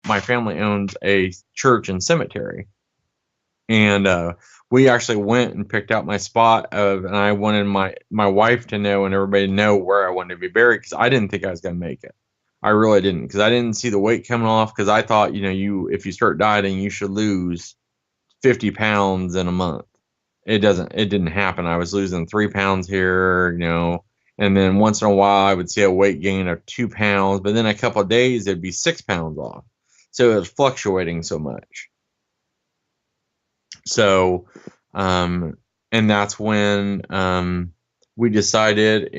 my family owns a church and cemetery. And we actually went and picked out my spot and I wanted my wife to know and everybody to know where I wanted to be buried, because I didn't think I was going to make it. I really didn't, because I didn't see the weight coming off, because I thought, if you start dieting, you should lose 50 pounds in a month. It didn't happen. I was losing 3 pounds here, and then once in a while I would see a weight gain of 2 pounds, but then a couple of days it'd be 6 pounds off. So it was fluctuating so much. So, and that's when we decided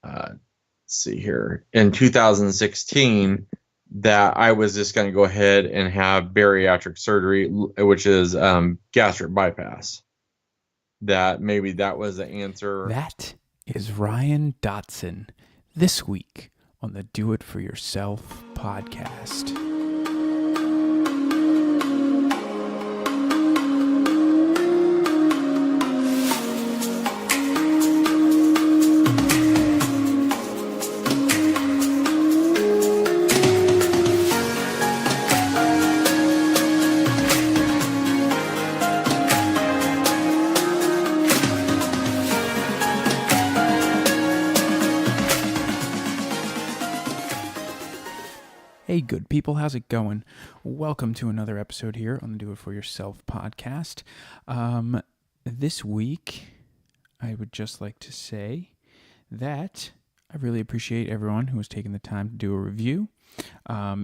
let's see here, in 2016, that I was just going to go ahead and have bariatric surgery, which is gastric bypass. That maybe that was the answer. That is Ryan Dotson this week on the Do It For Yourself podcast. Hey, good people, how's it going? Welcome to another episode here on the Do It For Yourself podcast. This week, I would just like to say that I really appreciate everyone who has taken the time to do a review.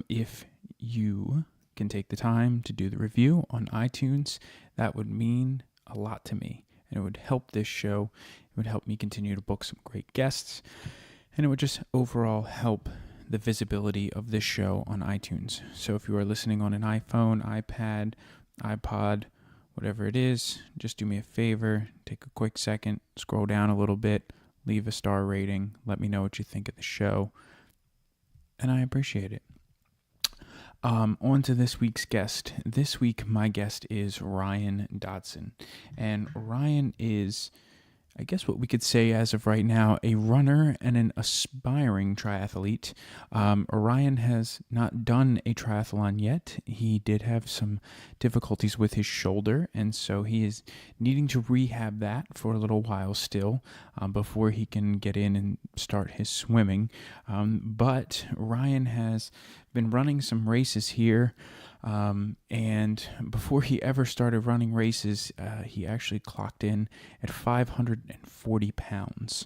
If you can take the time to do the review on iTunes, that would mean a lot to me. And it would help this show. It would help me continue to book some great guests. And it would just overall help the visibility of this show on iTunes. So if you are listening on an iPhone, iPad, iPod, whatever it is, just do me a favor, take a quick second, scroll down a little bit, leave a star rating, let me know what you think of the show, and I appreciate it. On to this week's guest. This week, my guest is Ryan Dotson, and Ryan is, I guess what we could say as of right now, a runner and an aspiring triathlete. Ryan has not done a triathlon yet. He did have some difficulties with his shoulder, and so he is needing to rehab that for a little while still before he can get in and start his swimming. But Ryan has been running some races here. And before he ever started running races, he actually clocked in at 540 pounds.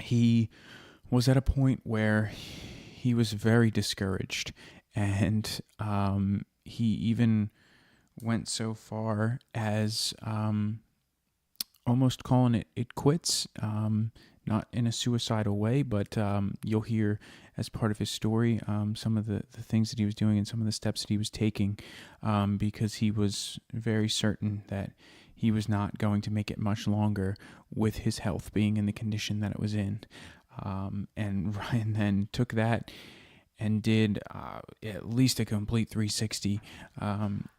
He was at a point where he was very discouraged, and he even went so far as almost calling it quits, not in a suicidal way, but you'll hear as part of his story some of the things that he was doing and some of the steps that he was taking, because he was very certain that he was not going to make it much longer with his health being in the condition that it was in. And Ryan then took that and did at least a complete 360.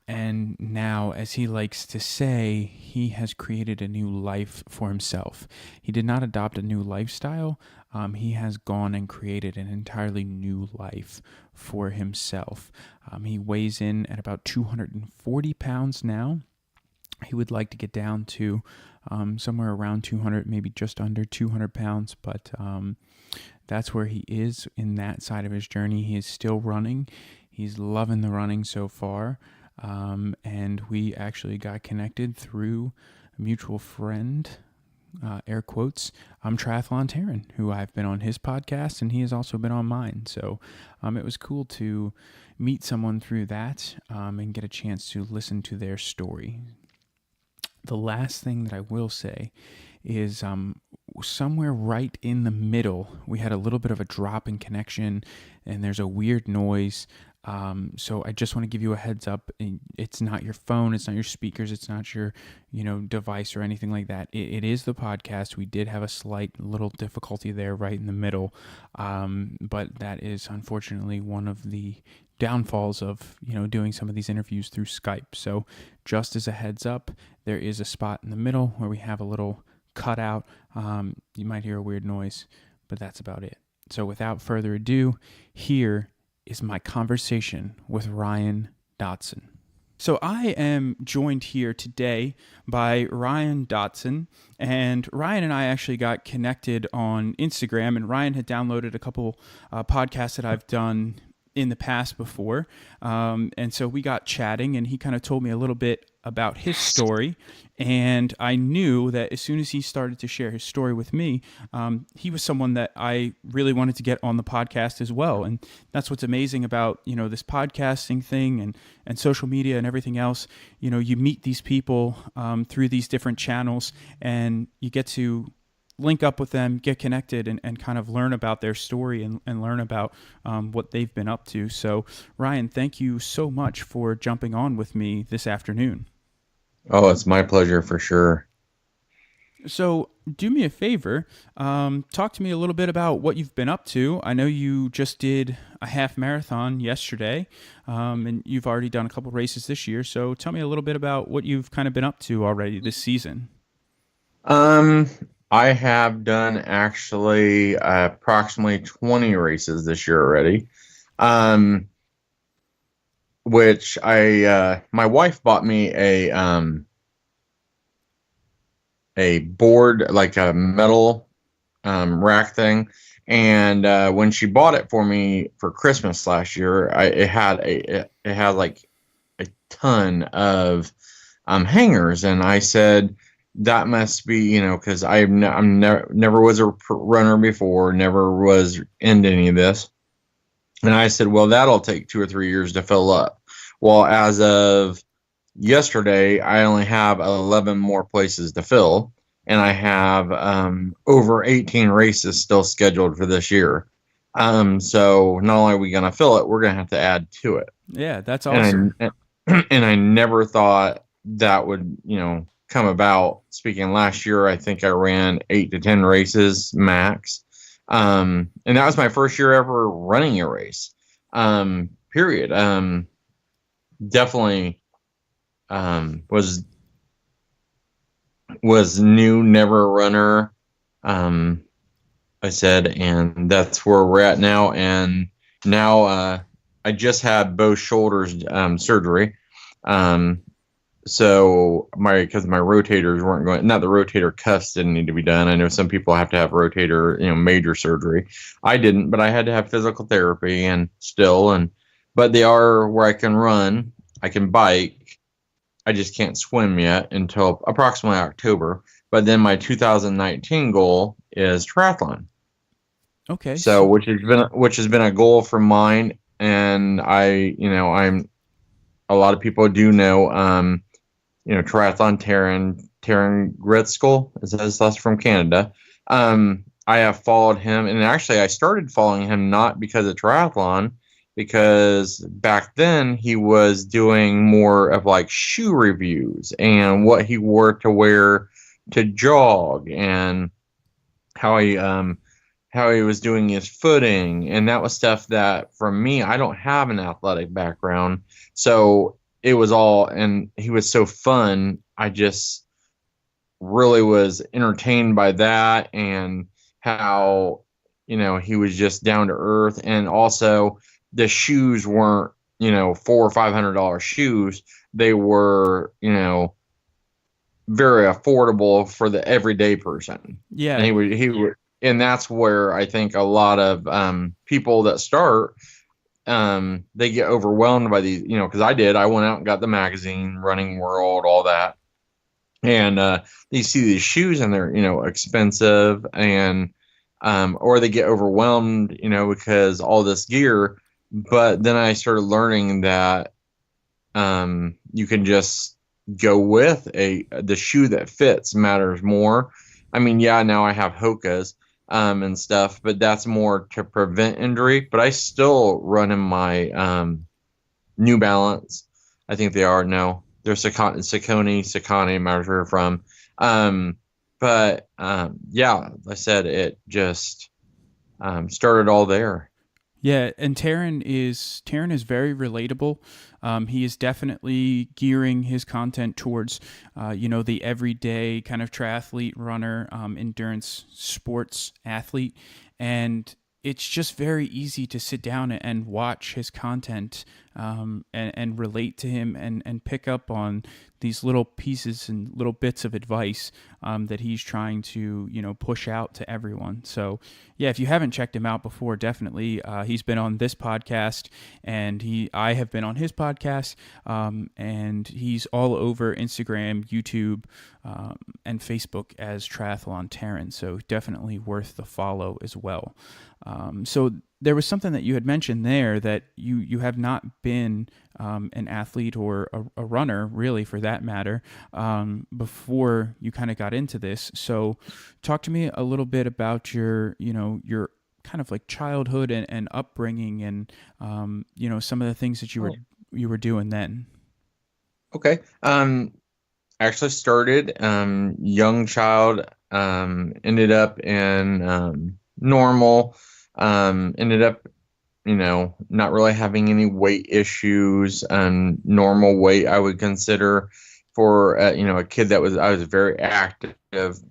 And now, as he likes to say, he has created a new life for himself. He did not adopt a new lifestyle. He has gone and created an entirely new life for himself. He weighs in at about 240 pounds now. He would like to get down to somewhere around 200, maybe just under 200 pounds, but that's where he is in that side of his journey. He is still running. He's loving the running so far. And we actually got connected through a mutual friend, air quotes, Triathlon Taryn, who I've been on his podcast, and he has also been on mine. So it was cool to meet someone through that and get a chance to listen to their story. The last thing that I will say is somewhere right in the middle, we had a little bit of a drop in connection, and there's a weird noise. So I just want to give you a heads up. It's not your phone, it's not your speakers, it's not your, device or anything like that. It is the podcast. We did have a slight little difficulty there right in the middle. But that is unfortunately one of the downfalls of, doing some of these interviews through Skype. So just as a heads up, there is a spot in the middle where we have a little cutout. You might hear a weird noise, but that's about it. So without further ado, here is my conversation with Ryan Dotson. So I am joined here today by Ryan Dotson, and Ryan and I actually got connected on Instagram, and Ryan had downloaded a couple podcasts that I've done in the past before. And so we got chatting, and he kind of told me a little bit about his story. And I knew that as soon as he started to share his story with me, he was someone that I really wanted to get on the podcast as well. And that's what's amazing about, this podcasting thing and social media and everything else. You meet these people through these different channels, and you get to link up with them, get connected, and kind of learn about their story and learn about what they've been up to. So, Ryan, thank you so much for jumping on with me this afternoon. Oh, it's my pleasure for sure. So, do me a favor, talk to me a little bit about what you've been up to. I know you just did a half marathon yesterday, and you've already done a couple races this year. So, tell me a little bit about what you've kind of been up to already this season. Um, I have done actually approximately 20 races this year already. Um, which my wife bought me a board, like a metal rack thing, and when she bought it for me for Christmas last year, it had like a ton of hangers, and I said that must be, because never was a runner before, never was into any of this, and I said, well, that'll take 2 or 3 years to fill up. Well, as of yesterday, I only have 11 more places to fill, and I have over 18 races still scheduled for this year. So not only are we going to fill it, we're going to have to add to it. Yeah, that's awesome. And I never thought that would, come about. Speaking last year, I think I ran 8 to 10 races max. And that was my first year ever running a race. Period. Definitely was new, never a runner. I said, and that's where we're at now. And now I just had both shoulders surgery. So because my rotators weren't going, not the rotator cuffs didn't need to be done. I know some people have to have rotator, major surgery. I didn't, but I had to have physical therapy but they are where I can run, I can bike. I just can't swim yet until approximately October. But then my 2019 goal is triathlon. Okay. So which has been a goal for mine, and I'm a lot of people do know triathlon Taryn Gritzkel is from Canada. I have followed him, and actually I started following him not because of triathlon, because back then he was doing more of like shoe reviews and what he wore to wear to jog, and how he was doing his footing, and that was stuff that, for me, I don't have an athletic background, so it was all, and he was so fun. I just really was entertained by that, and how he was just down to earth, and also the shoes weren't $400 or $500 shoes. They were very affordable for the everyday person. Yeah. And he would, and that's where I think a lot of people that start, they get overwhelmed by these, because I went out and got the magazine, Running World, all that, and you see these shoes and they're expensive, and or they get overwhelmed, because all this gear. But then I started learning that you can just go with the shoe that fits matters more. I mean, yeah, now I have Hoka's and stuff, but that's more to prevent injury. But I still run in my New Balance. I think they are. No, they're Saucony, matters where you're from. Yeah, like I said, it just started all there. Yeah, and Taryn is very relatable. He is definitely gearing his content towards, the everyday kind of triathlete, runner, endurance sports athlete, and it's just very easy to sit down and watch his content, and relate to him, and pick up on these little pieces and little bits of advice, that he's trying to, push out to everyone. So, yeah, if you haven't checked him out before, definitely. He's been on this podcast, and I have been on his podcast, and he's all over Instagram, YouTube, and Facebook as Triathlon Terran. So definitely worth the follow as well. So there was something that you had mentioned there, that you have not been, an athlete or a runner, really, for that matter, before you kind of got into this. So talk to me a little bit about your kind of like childhood and upbringing, and some of the things that you were doing then. Okay. Actually started young child, ended up in normal, ended up, not really having any weight issues, normal weight I would consider for a kid I was very active,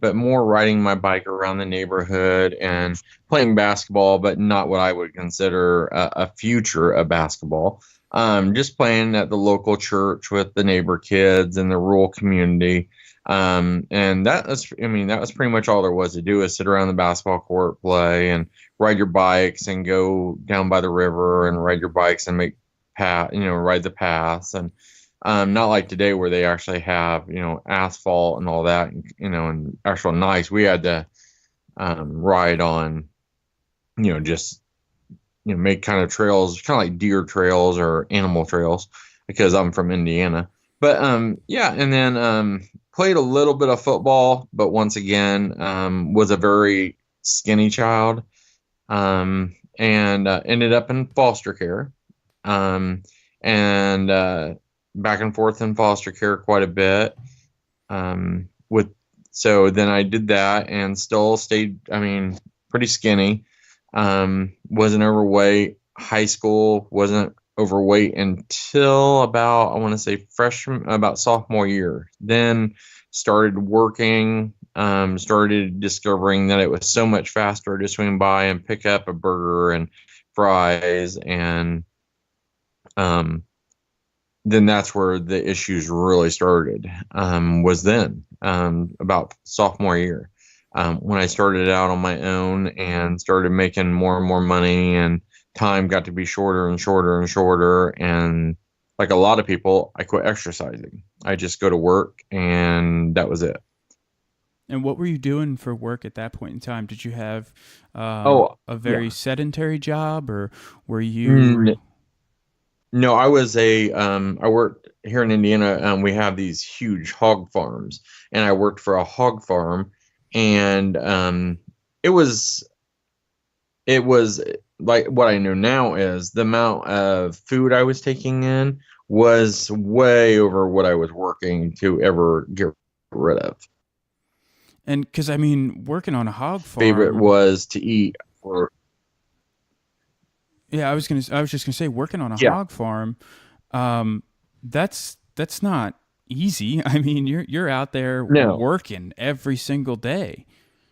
but more riding my bike around the neighborhood and playing basketball, but not what I would consider a future of basketball. Just playing at the local church with the neighbor kids in the rural community. And that was pretty much all there was to do, is sit around the basketball court, play, and ride your bikes, and go down by the river and ride your bikes and ride the paths. And not like today where they actually have, asphalt and all that, and actual nice. We had to ride on, just make kind of trails, kind of like deer trails or animal trails, because I'm from Indiana. But yeah, and then played a little bit of football, but once again, was a very skinny child, and ended up in foster care, and back and forth in foster care quite a bit. With So then I did that and still stayed, pretty skinny. Wasn't overweight. High school wasn't overweight until about, I want to say about sophomore year. Then started working, started discovering that it was so much faster to swing by and pick up a burger and fries. And then that's where the issues really started, was then, about sophomore year. When I started out on my own and started making more and more money, and time got to be shorter and shorter and shorter. And like a lot of people, I quit exercising. I just go to work, and that was it. And what were you doing for work at that point in time? Did you have, Oh, a yeah. very sedentary job, or were you? No, I worked here in Indiana. We have these huge hog farms, and I worked for a hog farm. And it was, it was like, what I know now is the amount of food I was taking in was way over what I was working to ever get rid of. And because working on a hog Favorite farm. was to eat for, Yeah, I was just gonna say, working on a yeah, hog farm, that's not easy. You're out there no. working every single day.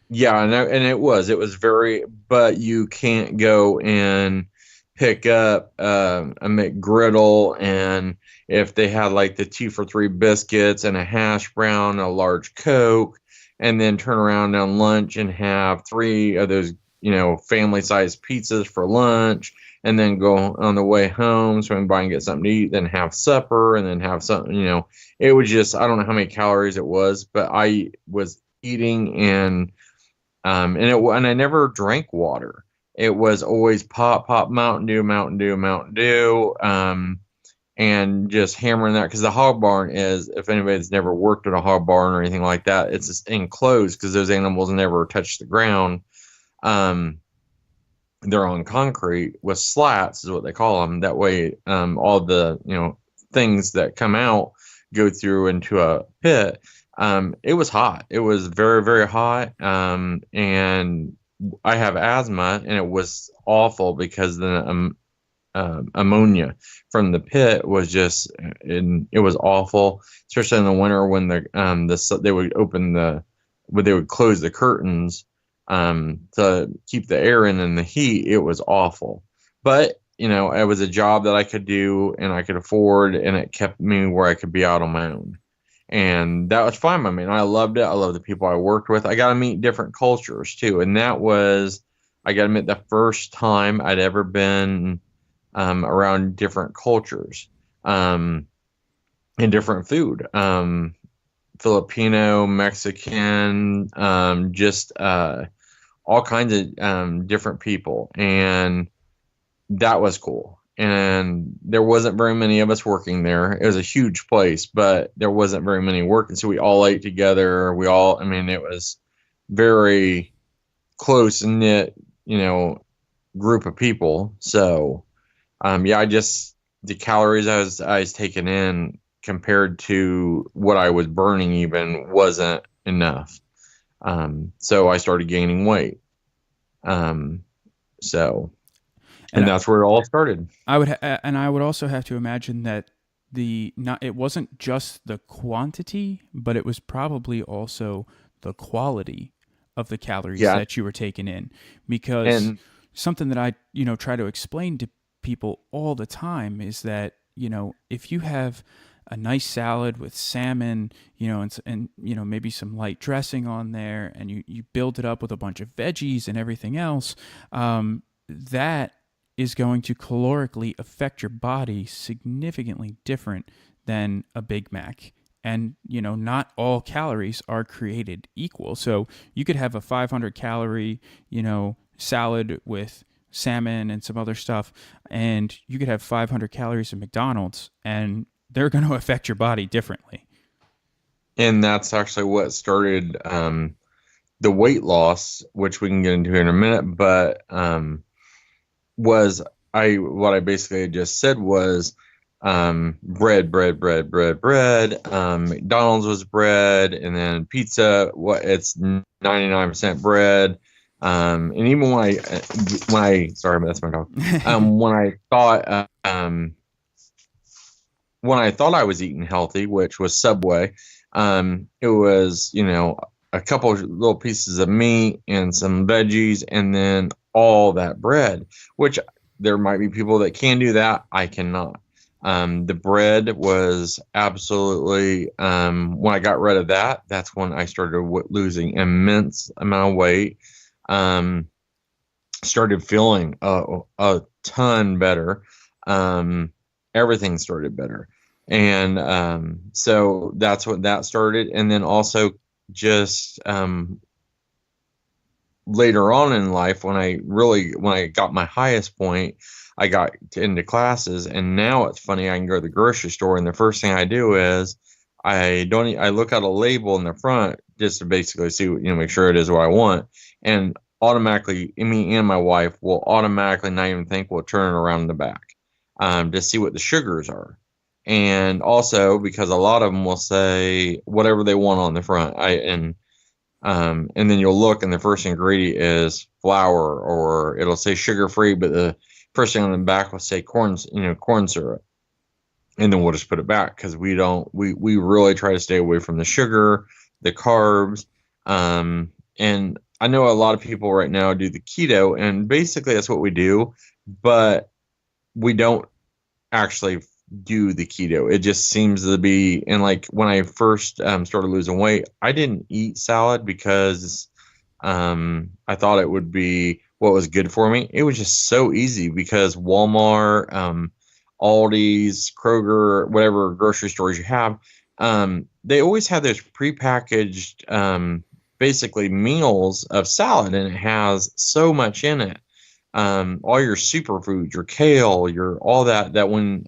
Yeah, and it was very, but you can't go and pick up a McGriddle, and if they had like the 2 for $3 biscuits and a hash brown, a large Coke, and then turn around on lunch and have three of those, family sized pizzas for lunch, and then go on the way home, swing by and get something to eat, then have supper, and then have something, it was just, I don't know how many calories it was, but I was eating, and I never drank water. It was always pop, pop, Mountain Dew, Mountain Dew, Mountain Dew, and just hammering that, because the hog barn is, if anybody's never worked in a hog barn or anything like that, it's just enclosed because those animals never touch the ground. Um, they're on concrete with slats, is what they call them. That way, all the things that come out go through into a pit. It was hot. It was very, very hot. And I have asthma, and it was awful because the ammonia from the pit was just, it was awful, especially in the winter when they would close the curtains, to keep the air in and the heat. It was awful. But, it was a job that I could do and I could afford, and it kept me where I could be out on my own. And that was fine. I mean, I loved it. I love the people I worked with. I got to meet different cultures too. And that was, I got to admit, the first time I'd ever been around different cultures and different food. Filipino, Mexican, just all kinds of different people. And that was cool. And there wasn't very many of us working there. It was a huge place, but there wasn't very many working. So we all ate together. I mean, it was very close knit, group of people. So, yeah, the calories I was taking in compared to what I was burning even wasn't enough. So I started gaining weight. Um, so, and that's where it all started. And I would also have to imagine that it wasn't just the quantity, but it was probably also the quality of the calories Yeah. that you were taking in, because And something that I try to explain to people all the time is that if you have a nice salad with salmon, and maybe some light dressing on there, and you build it up with a bunch of veggies and everything else, that is going to calorically affect your body significantly different than a Big Mac. And, not all calories are created equal. So you could have a 500 calorie, salad with salmon and some other stuff, and you could have 500 calories of McDonald's, and they're going to affect your body differently. and that's actually what started the weight loss, which we can get into in a minute. But was what I basically just said was bread, bread, bread, bread, bread. McDonald's was bread, and then pizza. It's 99% bread. And even sorry, that's my dog. When I thought I was eating healthy, which was Subway, it was, a couple of little pieces of meat and some veggies, and then all that bread, which there might be people that can do that. I cannot. The bread was absolutely, when I got rid of that, that's when I started losing immense amount of weight. Started feeling a ton better. Everything started better. And so that's what that started. And then also just later on in life, when I got my highest point, I got into classes. And now it's funny, I can go to the grocery store, and the first thing I do is I look at a label in the front just to basically see, make sure it is what I want. And automatically, me and my wife will automatically, not even think, we'll turn it around in the back to see what the sugars are. And also because a lot of them will say whatever they want on the front. And then you'll look, and the first ingredient is flour, or it'll say sugar free, but the first thing on the back will say corn syrup. And then we'll just put it back, because we really try to stay away from the sugar, the carbs. And I know a lot of people right now do the keto, and basically that's what we do, but we don't actually do the keto. It just seems to be, and like when I first started losing weight, I didn't eat salad because I thought it would be what was good for me. It was just so easy because Walmart, Aldi's, Kroger, whatever grocery stores you have, they always have those prepackaged basically meals of salad, and it has so much in it. All your superfoods, your kale, your all that when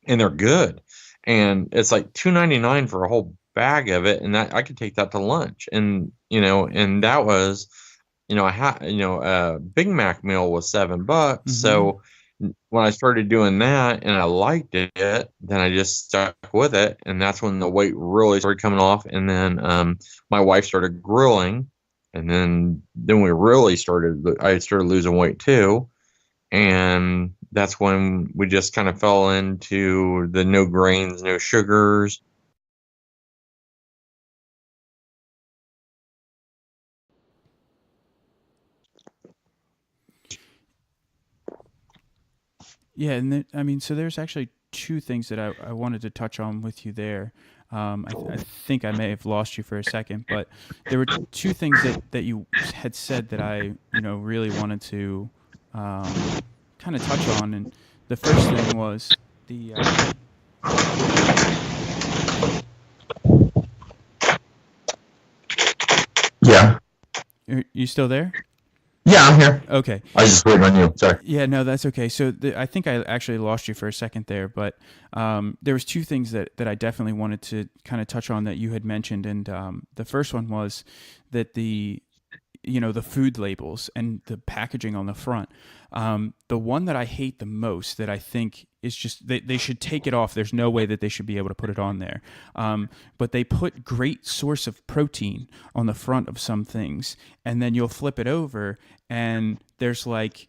and they're good. And it's like $2.99 for a whole bag of it, and that I could take that to lunch. And and that was, a Big Mac meal was $7. Mm-hmm. So when I started doing that and I liked it, then I just stuck with it, and that's when the weight really started coming off. And then my wife started grilling, and then I started losing weight too. And that's when we just kind of fell into the no grains, no sugars. Yeah, and I mean, so there's actually two things that I wanted to touch on with you there. I think I may have lost you for a second, but there were two things that you had said that I, really wanted to kind of touch on. And the first thing was the. Yeah. Are you still there? Yeah, I'm here. Okay. I was just waiting on you. Sorry. Yeah, no, that's okay. So I think I actually lost you for a second there, but there was two things that I definitely wanted to kind of touch on that you had mentioned, and the first one was that the food labels and the packaging on the front. The one that I hate the most, that I think is just they should take it off. There's no way that they should be able to put it on there. But they put great source of protein on the front of some things, and then you'll flip it over, and there's like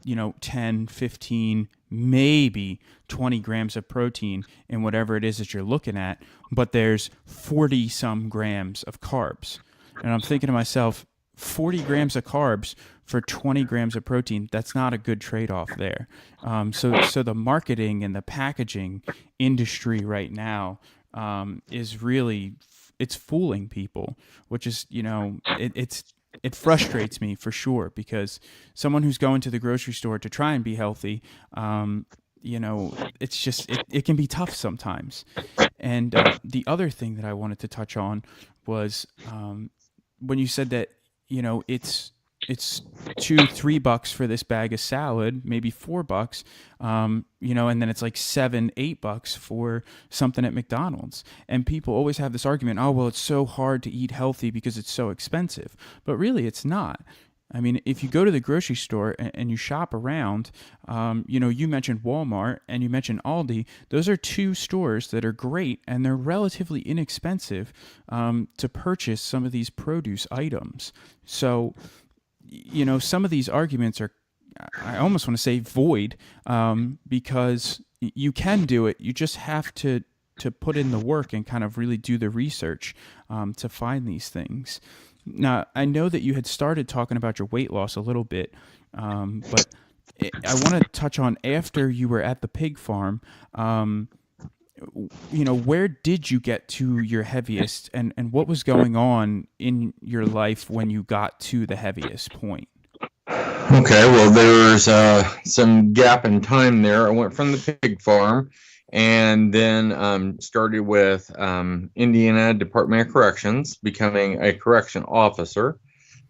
10, 15, maybe 20 grams of protein in whatever it is that you're looking at, but there's 40 some grams of carbs. And I'm thinking to myself, 40 grams of carbs for 20 grams of protein, that's not a good trade-off there. So the marketing and the packaging industry right now is really, it's fooling people, which is, it frustrates me for sure, because someone who's going to the grocery store to try and be healthy, it's just, it can be tough sometimes. And the other thing that I wanted to touch on was when you said that, it's $2-3 for this bag of salad, maybe $4, and then it's like $7-8 for something at McDonald's. And people always have this argument, oh, well, it's so hard to eat healthy because it's so expensive. But really, it's not. I mean, if you go to the grocery store and you shop around, you mentioned Walmart and you mentioned Aldi. Those are two stores that are great, and they're relatively inexpensive to purchase some of these produce items. So, some of these arguments are, I almost want to say, void, because you can do it. You just have to put in the work and kind of really do the research to find these things. Now, I know that you had started talking about your weight loss a little bit, but I want to touch on after you were at the pig farm. Where did you get to your heaviest, and what was going on in your life when you got to the heaviest point? Okay, well, there was some gap in time there. I went from the pig farm and then started with Indiana Department of Corrections, becoming a correction officer.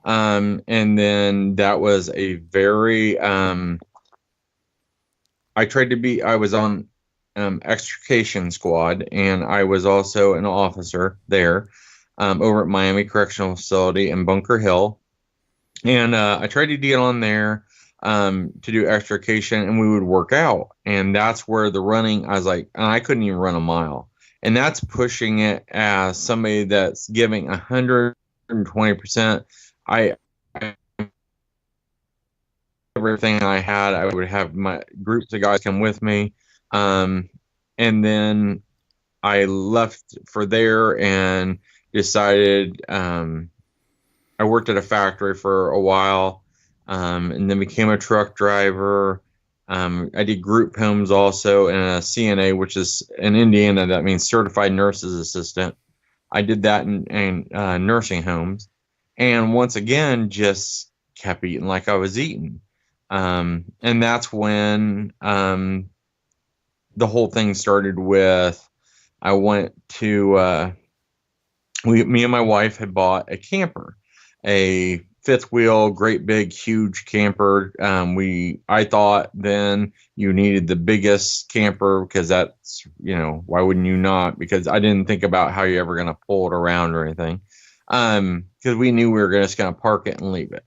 And then that was a very, I was on extrication squad, and I was also an officer there over at Miami Correctional Facility in Bunker Hill. And I tried to get on there to do extrication, and we would work out. And that's where the running, I was like, I couldn't even run a mile. And that's pushing it as somebody that's giving 120%. Everything I had, I would have my groups of guys come with me. And then I left for there and decided, I worked at a factory for a while, and then became a truck driver. I did group homes also, and a CNA, which is in Indiana, that means Certified Nurses Assistant. I did that in nursing homes, and once again, just kept eating like I was eating. And that's when the whole thing started with, I went to, me and my wife had bought a camper, a fifth wheel, great big, huge camper. I thought then you needed the biggest camper, because that's, why wouldn't you not? Because I didn't think about how you're ever going to pull it around or anything. Because we knew we were just going to park it and leave it.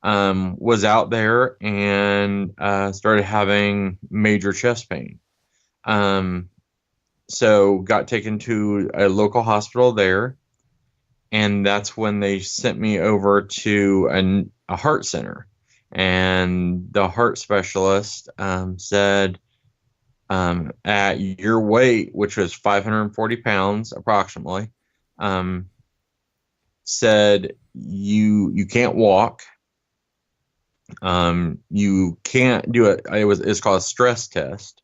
Was out there and started having major chest pain. So got taken to a local hospital there. And that's when they sent me over to a heart center. And the heart specialist said, at your weight, which was 540 pounds approximately, said, you can't walk. You can't do it. It's called a stress test.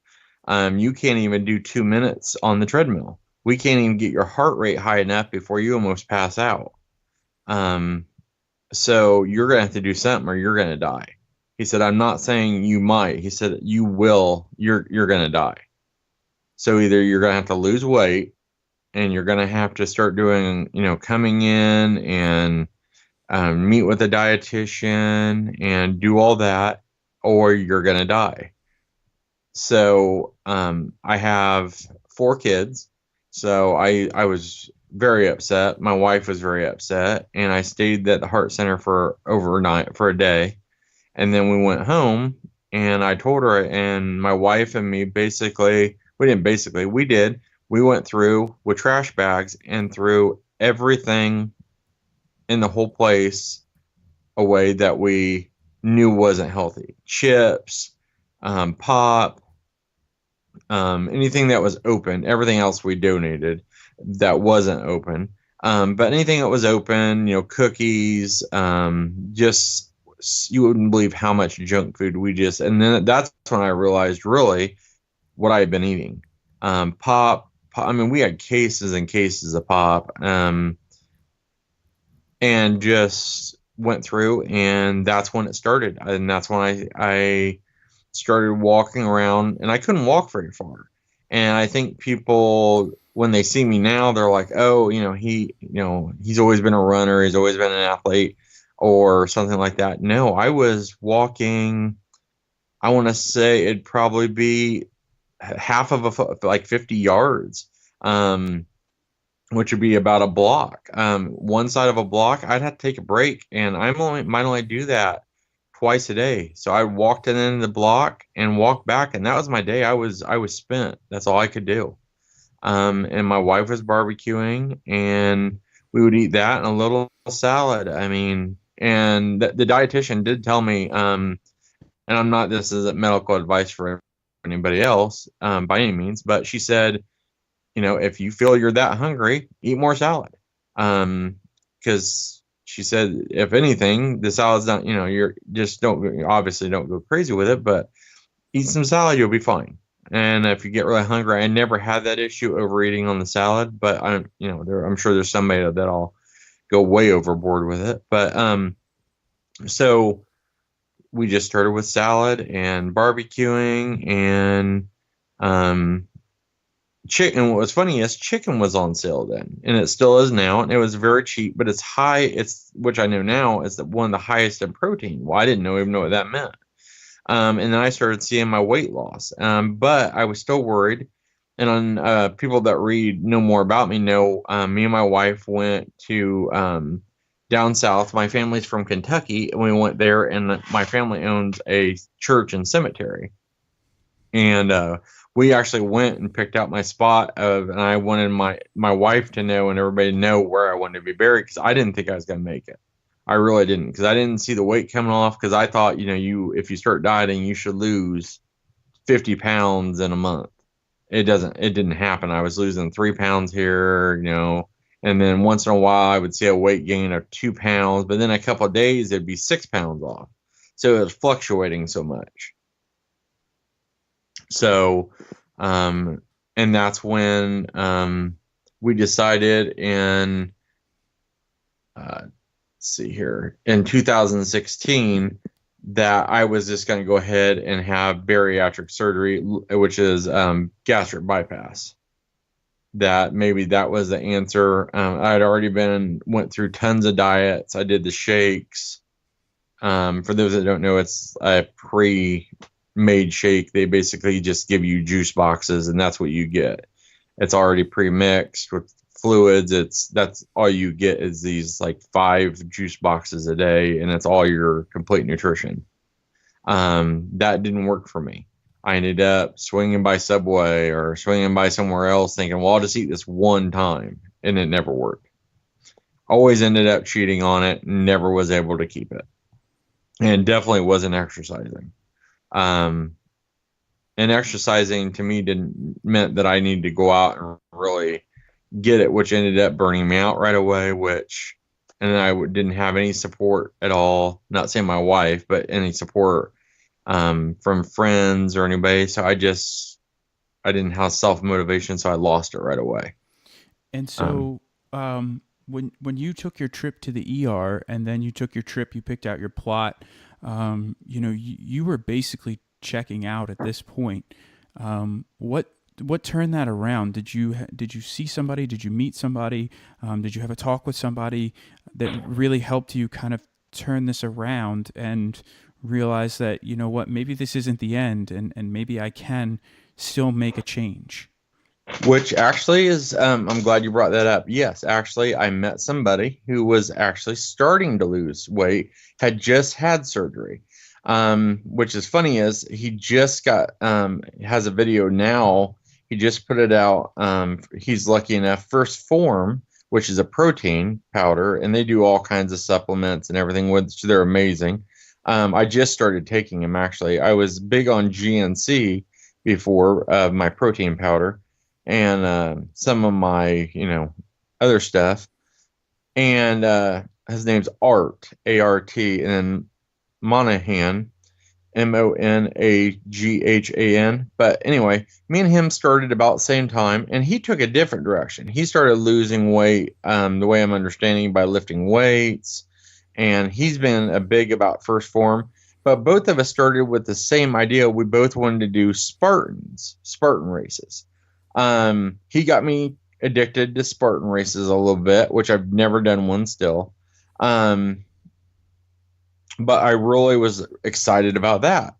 You can't even do 2 minutes on the treadmill. We can't even get your heart rate high enough before you almost pass out. Um, so you're gonna have to do something or you're gonna die. He said, I'm not saying you might. He said, you will. You're gonna die. So either you're gonna have to lose weight and you're gonna have to start doing, coming in and meet with a dietitian and do all that, or you're gonna die. So I have 4 kids. So I was very upset. My wife was very upset, and I stayed at the Heart Center for overnight for a day, and then we went home. And I told her, and my wife and me basically, we didn't basically, we did. We went through with trash bags and threw everything in the whole place away that we knew wasn't healthy. Chips, pop, anything that was open. Everything else we donated that wasn't open. But anything that was open, cookies, just you wouldn't believe how much junk food and then that's when I realized really what I had been eating. Pop, I mean, we had cases and cases of pop, and just went through, and that's when it started. And that's when I started walking around, and I couldn't walk very far. And I think people, when they see me now, they're like, oh, he's always been a runner, he's always been an athlete, or something like that. No, I was walking, I want to say it'd probably be half of a foot, like 50 yards, which would be about a block. One side of a block, I'd have to take a break, and might only do that twice a day. So I walked in the end of the block and walked back, and that was my day. I was spent. That's all I could do. And my wife was barbecuing, and we would eat that and a little salad. I mean, and the dietitian did tell me, and I'm not, this isn't medical advice for anybody else, by any means, but she said, if you feel you're that hungry, eat more salad. Because she said, if anything, the salad's not, you're just obviously don't go crazy with it, but eat some salad, you'll be fine. And if you get really hungry, I never had that issue overeating on the salad, but I'm sure there's somebody that'll go way overboard with it. But so we just started with salad and barbecuing, and chicken. What was funny is chicken was on sale then, and it still is now, and it was very cheap, but it's high. Which I know now is one of the highest in protein. Well, I didn't even know what that meant. And then I started seeing my weight loss, but I was still worried. And on people that know more about me know, me and my wife went to down south. My family's from Kentucky, and we went there, and my family owns a church and cemetery. And we actually went and picked out my spot and I wanted my wife to know and everybody to know where I wanted to be buried, because I didn't think I was going to make it. I really didn't, because I didn't see the weight coming off, because I thought, if you start dieting, you should lose 50 pounds in a month. It didn't happen. I was losing 3 pounds here, and then once in a while I would see a weight gain of 2 pounds, but then a couple of days it'd be 6 pounds off. So it was fluctuating so much. So, and that's when we decided let's see here, in 2016, that I was just going to go ahead and have bariatric surgery, which is gastric bypass. That maybe that was the answer. I had already went through tons of diets. I did the shakes. For those that don't know, it's a pre-made shake. They basically just give you juice boxes, and that's what you get. It's already pre-mixed with fluids. That's all you get is these like 5 juice boxes a day, and it's all your complete nutrition. That didn't work for me. I ended up swinging by Subway or swinging by somewhere else thinking, well, I'll just eat this one time, and it never worked. Always ended up cheating on it, never was able to keep it, and definitely wasn't exercising. And exercising to me meant that I needed to go out and really get it, which ended up burning me out right away, which and I didn't have any support at all. Not saying my wife, but any support from friends or anybody. So I didn't have self motivation, so I lost it right away. And Um, so, when you took your trip to the ER, and then you took your trip, you picked out your plot. You were basically checking out at this point. What turned that around? Did you see somebody? Did you meet somebody? Did you have a talk with somebody that really helped you kind of turn this around and realize that, you know what, maybe this isn't the end, and maybe I can still make a change? which actually is, I'm glad you brought that up. Yes, actually, I met somebody who was actually starting to lose weight, had just had surgery. Which is funny is he just got, has a video now. He just put it out. He's lucky enough, First Form, which is a protein powder, and they do all kinds of supplements and everything, which they're amazing. I just started taking them actually. I was big on GNC before, my protein powder and some of my, other stuff. And his name's Art, ART, and then Monahan, Monaghan. But anyway, me and him started about the same time, and he took a different direction. He started losing weight, the way I'm understanding, by lifting weights, and he's been a big about First Form. But both of us started with the same idea. We both wanted to do Spartan races. He got me addicted to Spartan races a little bit, which I've never done one still. Um, but I really was excited about that.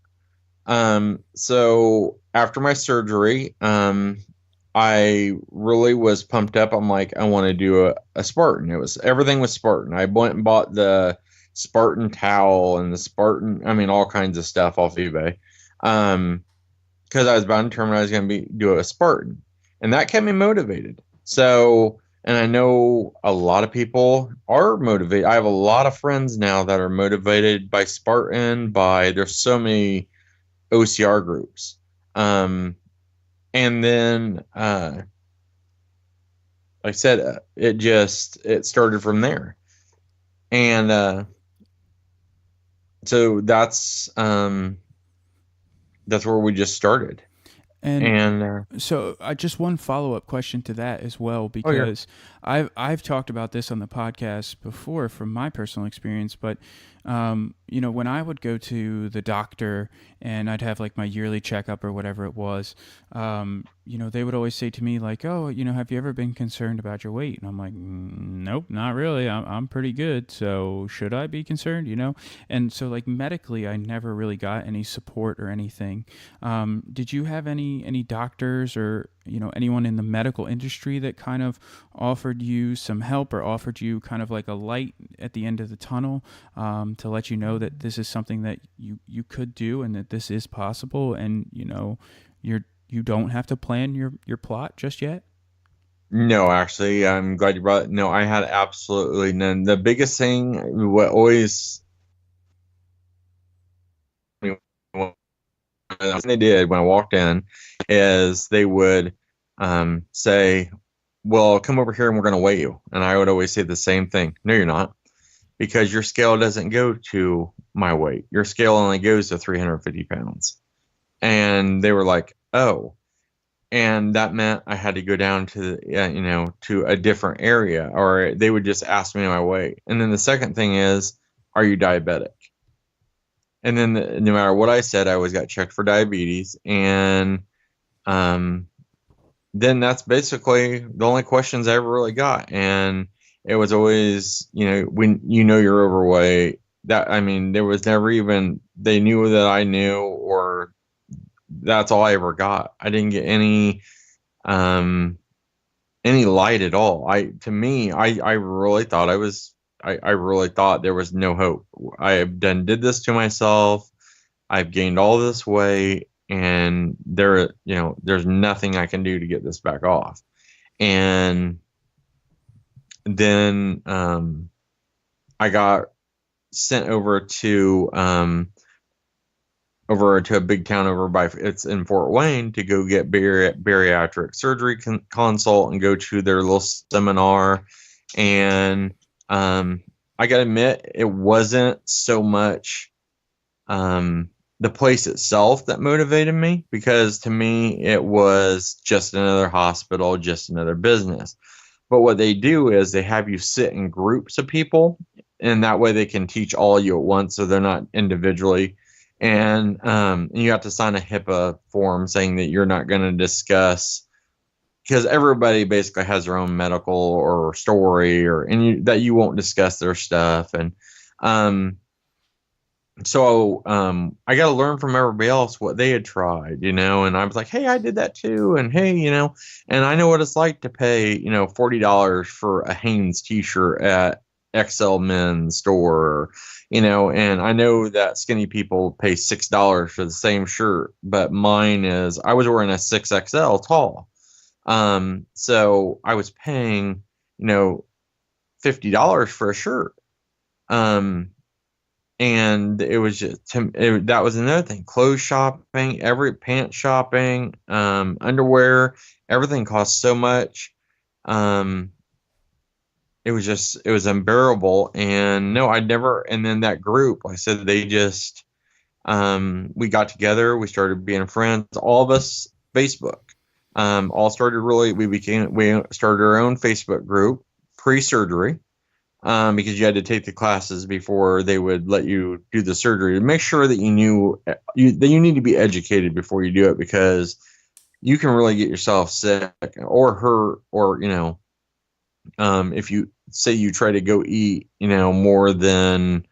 So after my surgery, I really was pumped up. I'm like, I want to do a Spartan. Everything was Spartan. I went and bought the Spartan towel and the Spartan, I mean, all kinds of stuff off eBay. Because I was bound determined I was going to do a Spartan, and that kept me motivated. So, and I know a lot of people are motivated. I have a lot of friends now that are motivated by Spartan. There's so many OCR groups, and then like I said, it started from there, and so that's where we just started. And And so, just one follow up question to that as well, oh yeah. because I've talked about this on the podcast before from my personal experience. But when I would go to the doctor and I'd have like my yearly checkup or whatever it was, they would always say to me like, "Oh, have you ever been concerned about your weight?" And I'm like, "Nope, not really. I'm pretty good. So should I be concerned?" And so, like, medically, I never really got any support or anything. Did you have any doctors or anyone in the medical industry that kind of offered you some help or offered you kind of like a light at the end of the tunnel, to let you know that this is something that you could do and that this is possible, and you don't have to plan your plot just yet? No, actually, I'm glad you brought it. No, I had absolutely none. The biggest thing, what always they did when I walked in, is they would say, "Well, come over here and we're going to weigh you." And I would always say the same thing: "No, you're not, because your scale doesn't go to my weight. Your scale only goes to 350 pounds." And they were like, "Oh." And that meant I had to go down to to a different area, or they would just ask me my weight. And then the second thing is, are you diabetic? And then no matter what I said, I always got checked for diabetes. And um, then that's basically the only questions I ever really got. And it was always, when you're overweight. That, I mean, there was never even, they knew that I knew, or that's all I ever got. I didn't get any light at all. To me, I really thought I really thought there was no hope. Did this to myself. I've gained all this weight, and there's nothing I can do to get this back off. And then I got sent over to a big town it's in Fort Wayne, to go get bariatric surgery consult and go to their little seminar. And I gotta admit, it wasn't so much the place itself that motivated me, because to me it was just another hospital, just another business. But what they do is they have you sit in groups of people, and that way they can teach all of you at once, so they're not individually. And you have to sign a HIPAA form saying that you're not going to discuss, because everybody basically has their own medical or story, or that you won't discuss their stuff. And um, I got to learn from everybody else what they had tried, and I was like, hey, I did that too. And hey, and I know what it's like to pay, $40 for a Hanes t-shirt at XL men's store, and I know that skinny people pay $6 for the same shirt, but I was wearing a 6XL tall. So I was paying, $50 for a shirt. And it was that was another thing. Clothes shopping, every pant shopping, underwear, everything cost so much. It was unbearable. And no, I never. And then that group, like I said, they just we got together, we started being friends. All of us, Facebook, all started we started our own Facebook group pre-surgery. Because you had to take the classes before they would let you do the surgery, to make sure that you knew that you need to be educated before you do it, because you can really get yourself sick or hurt, or if you say you try to go eat more than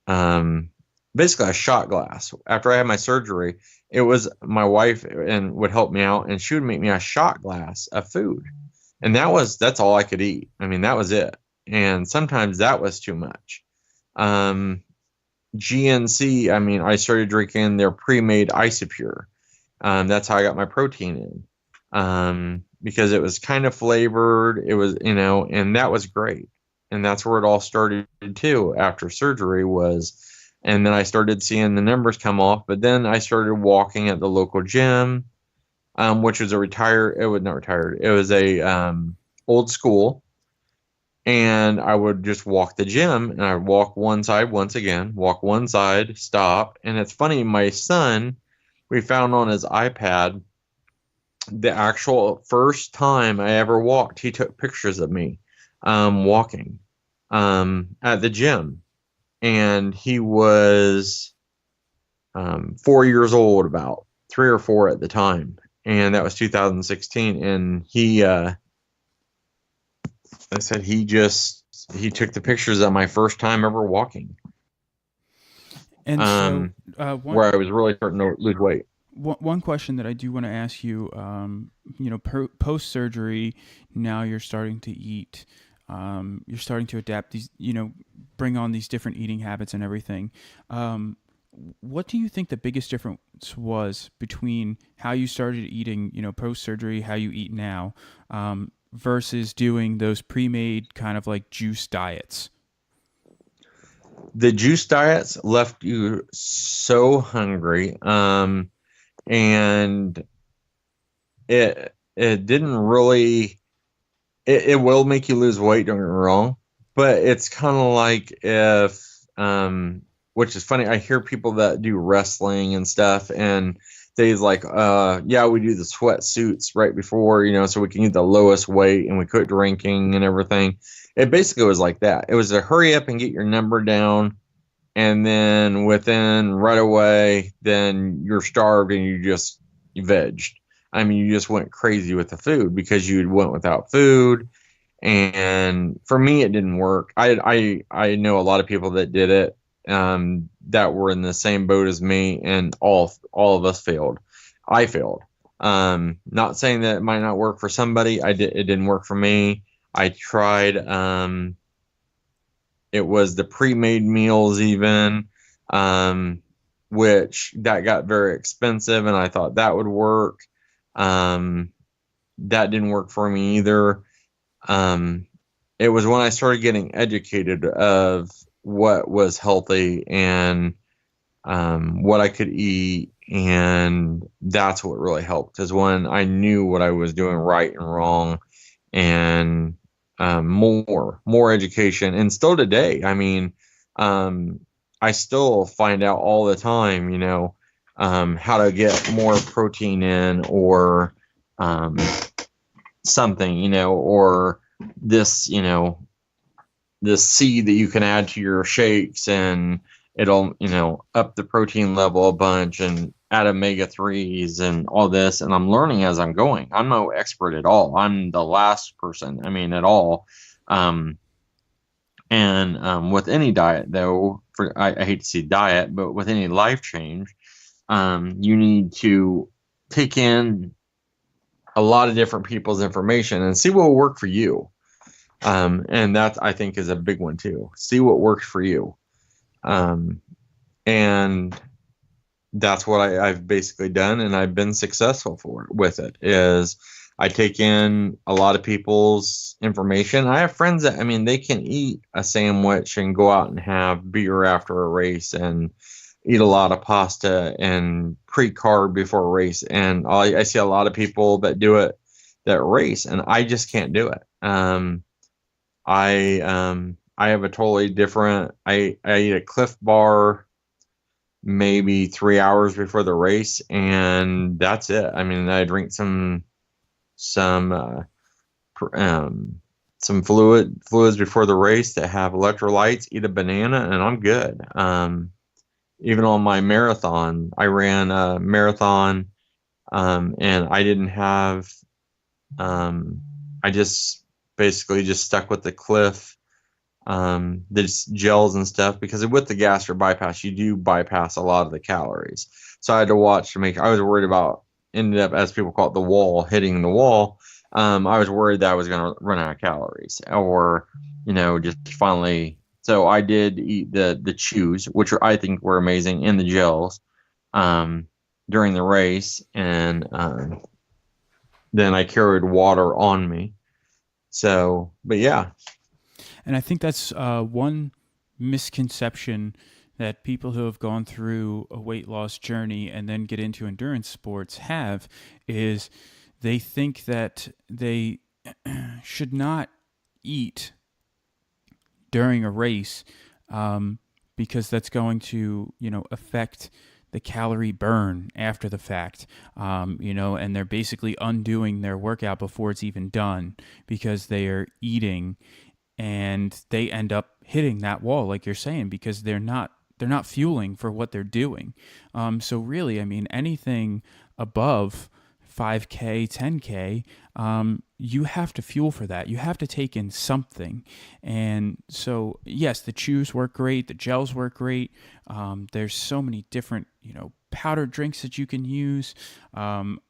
basically a shot glass. After I had my surgery, it was my wife and would help me out, and she would make me a shot glass of food, and that's all I could eat. I mean, that was it. And sometimes that was too much. GNC, I mean, I started drinking their pre-made Isopure. That's how I got my protein in, because it was kind of flavored. It was, and that was great. And that's where it all started too after surgery and then I started seeing the numbers come off. But then I started walking at the local gym, which was it was a old school. And I would just walk the gym, and I'd walk one side once again, walk one side, stop. And it's funny, my son, we found on his iPad the actual first time I ever walked. He took pictures of me walking at the gym. And he was 4 years old, about 3 or 4 at the time. And that was 2016. And I said he took the pictures of my first time ever walking. And where I was really starting to lose weight. One question that I do want to ask you, post surgery, now you're starting to eat, you're starting to adapt these, bring on these different eating habits and everything. What do you think the biggest difference was between how you started eating, post surgery, how you eat now, versus doing those pre-made kind of like juice diets? The juice diets left you so hungry, and it didn't really. It will make you lose weight, don't get me wrong, but it's kind of like if, which is funny. I hear people that do wrestling and stuff, and they like, yeah, we do the sweatsuits right before, so we can get the lowest weight, and we quit drinking and everything. It basically was like that. It was to hurry up and get your number down, and then within right away, then you're starved and you vegged. I mean, you just went crazy with the food because you went without food. And for me, it didn't work. I know a lot of people that did it, that were in the same boat as me, and all of us failed. I failed. Not saying that it might not work for somebody. It didn't work for me. I tried. It was the pre-made meals even, which that got very expensive, and I thought that would work. That didn't work for me either. It was when I started getting educated of what was healthy and what I could eat, and that's what really helped, is when I knew what I was doing right and wrong, and more education. And still today, I mean, um, I still find out all the time, how to get more protein in, or um, something, or this, this seed that you can add to your shakes, and it'll, up the protein level a bunch, and add omega 3s and all this. And I'm learning as I'm going. I'm no expert at all. I'm the last person, I mean, at all. Um, and with any diet, though, I hate to say diet, but with any life change, you need to take in a lot of different people's information and see what will work for you. And that, I think, is a big one too. See what works for you. And that's what I've basically done, and I've been successful with it. Is I take in a lot of people's information. I have friends that, I mean, they can eat a sandwich and go out and have beer after a race, and eat a lot of pasta and pre-carb before a race. And I see a lot of people that do it that race, and I just can't do it. I have a totally different. I eat a Cliff Bar maybe 3 hours before the race, and that's it. I mean, I drink some some fluids before the race that have electrolytes. Eat a banana, and I'm good. Even on my marathon, I ran a marathon, and I didn't have. I just basically just stuck with the Cliff, the gels and stuff, because with the gastric bypass, you do bypass a lot of the calories. So I had to watch to make. I was worried about, ended up, as people call it, the wall, hitting the wall. I was worried that I was going to run out of calories, or just finally. So I did eat the chews, which I think were amazing, and the gels during the race, and then I carried water on me. So, but yeah. And I think that's one misconception that people who have gone through a weight loss journey and then get into endurance sports have, is they think that they should not eat during a race, because that's going to, affect the calorie burn after the fact, and they're basically undoing their workout before it's even done, because they are eating, and they end up hitting that wall, like you're saying, because they're not fueling for what they're doing. So really, I mean, anything above 5K, 10K, you have to fuel for that. You have to take in something. And so, yes, the chews work great. The gels work great. There's so many different, powdered drinks that you can use.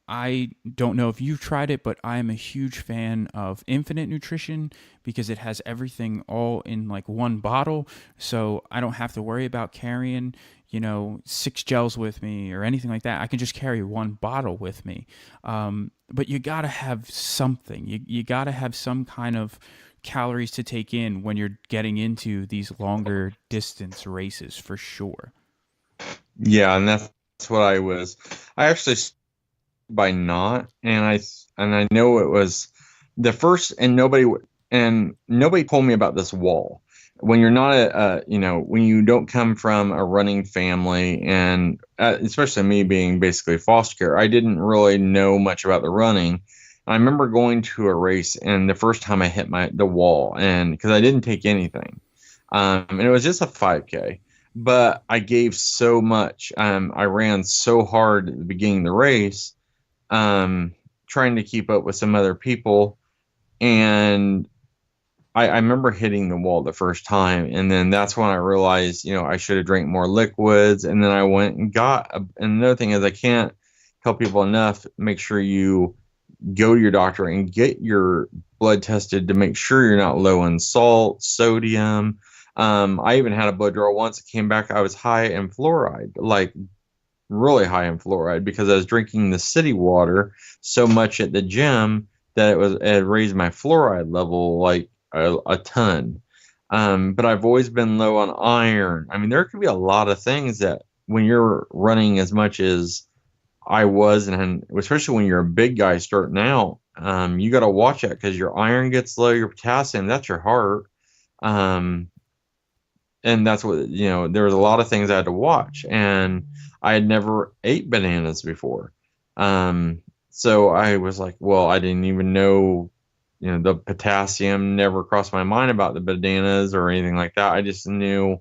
I don't know if you've tried it, but I am a huge fan of Infinite Nutrition, because it has everything all in like one bottle. So I don't have to worry about carrying, 6 gels with me or anything like that. I can just carry one bottle with me. But you got to have something. You got to have some kind of calories to take in when you're getting into these longer distance races, for sure. Yeah, and that's what I actually, by not, and I know it was the first, and nobody told me about this wall. When you're not when you don't come from a running family, and especially me being basically foster care, I didn't really know much about the running. I remember going to a race, and the first time I hit the wall, and because I didn't take anything, and it was just a 5K, but I gave so much. I ran so hard at the beginning of the race, trying to keep up with some other people, and I remember hitting the wall the first time, and then that's when I realized, I should have drank more liquids. And then I went and and another thing is, I can't tell people enough, make sure you go to your doctor and get your blood tested to make sure you're not low in salt, sodium. I even had a blood draw once. It came back, I was high in fluoride, like really high in fluoride, because I was drinking the city water so much at the gym that it had raised my fluoride level like a ton. But I've always been low on iron. I mean, there could be a lot of things that when you're running as much as I was, and especially when you're a big guy starting out, you got to watch that because your iron gets low, your potassium, that's your heart. Um, and that's what, there was a lot of things I had to watch, and I had never ate bananas before. So I was like, well, I didn't even know, the potassium never crossed my mind about the bananas or anything like that. I just knew.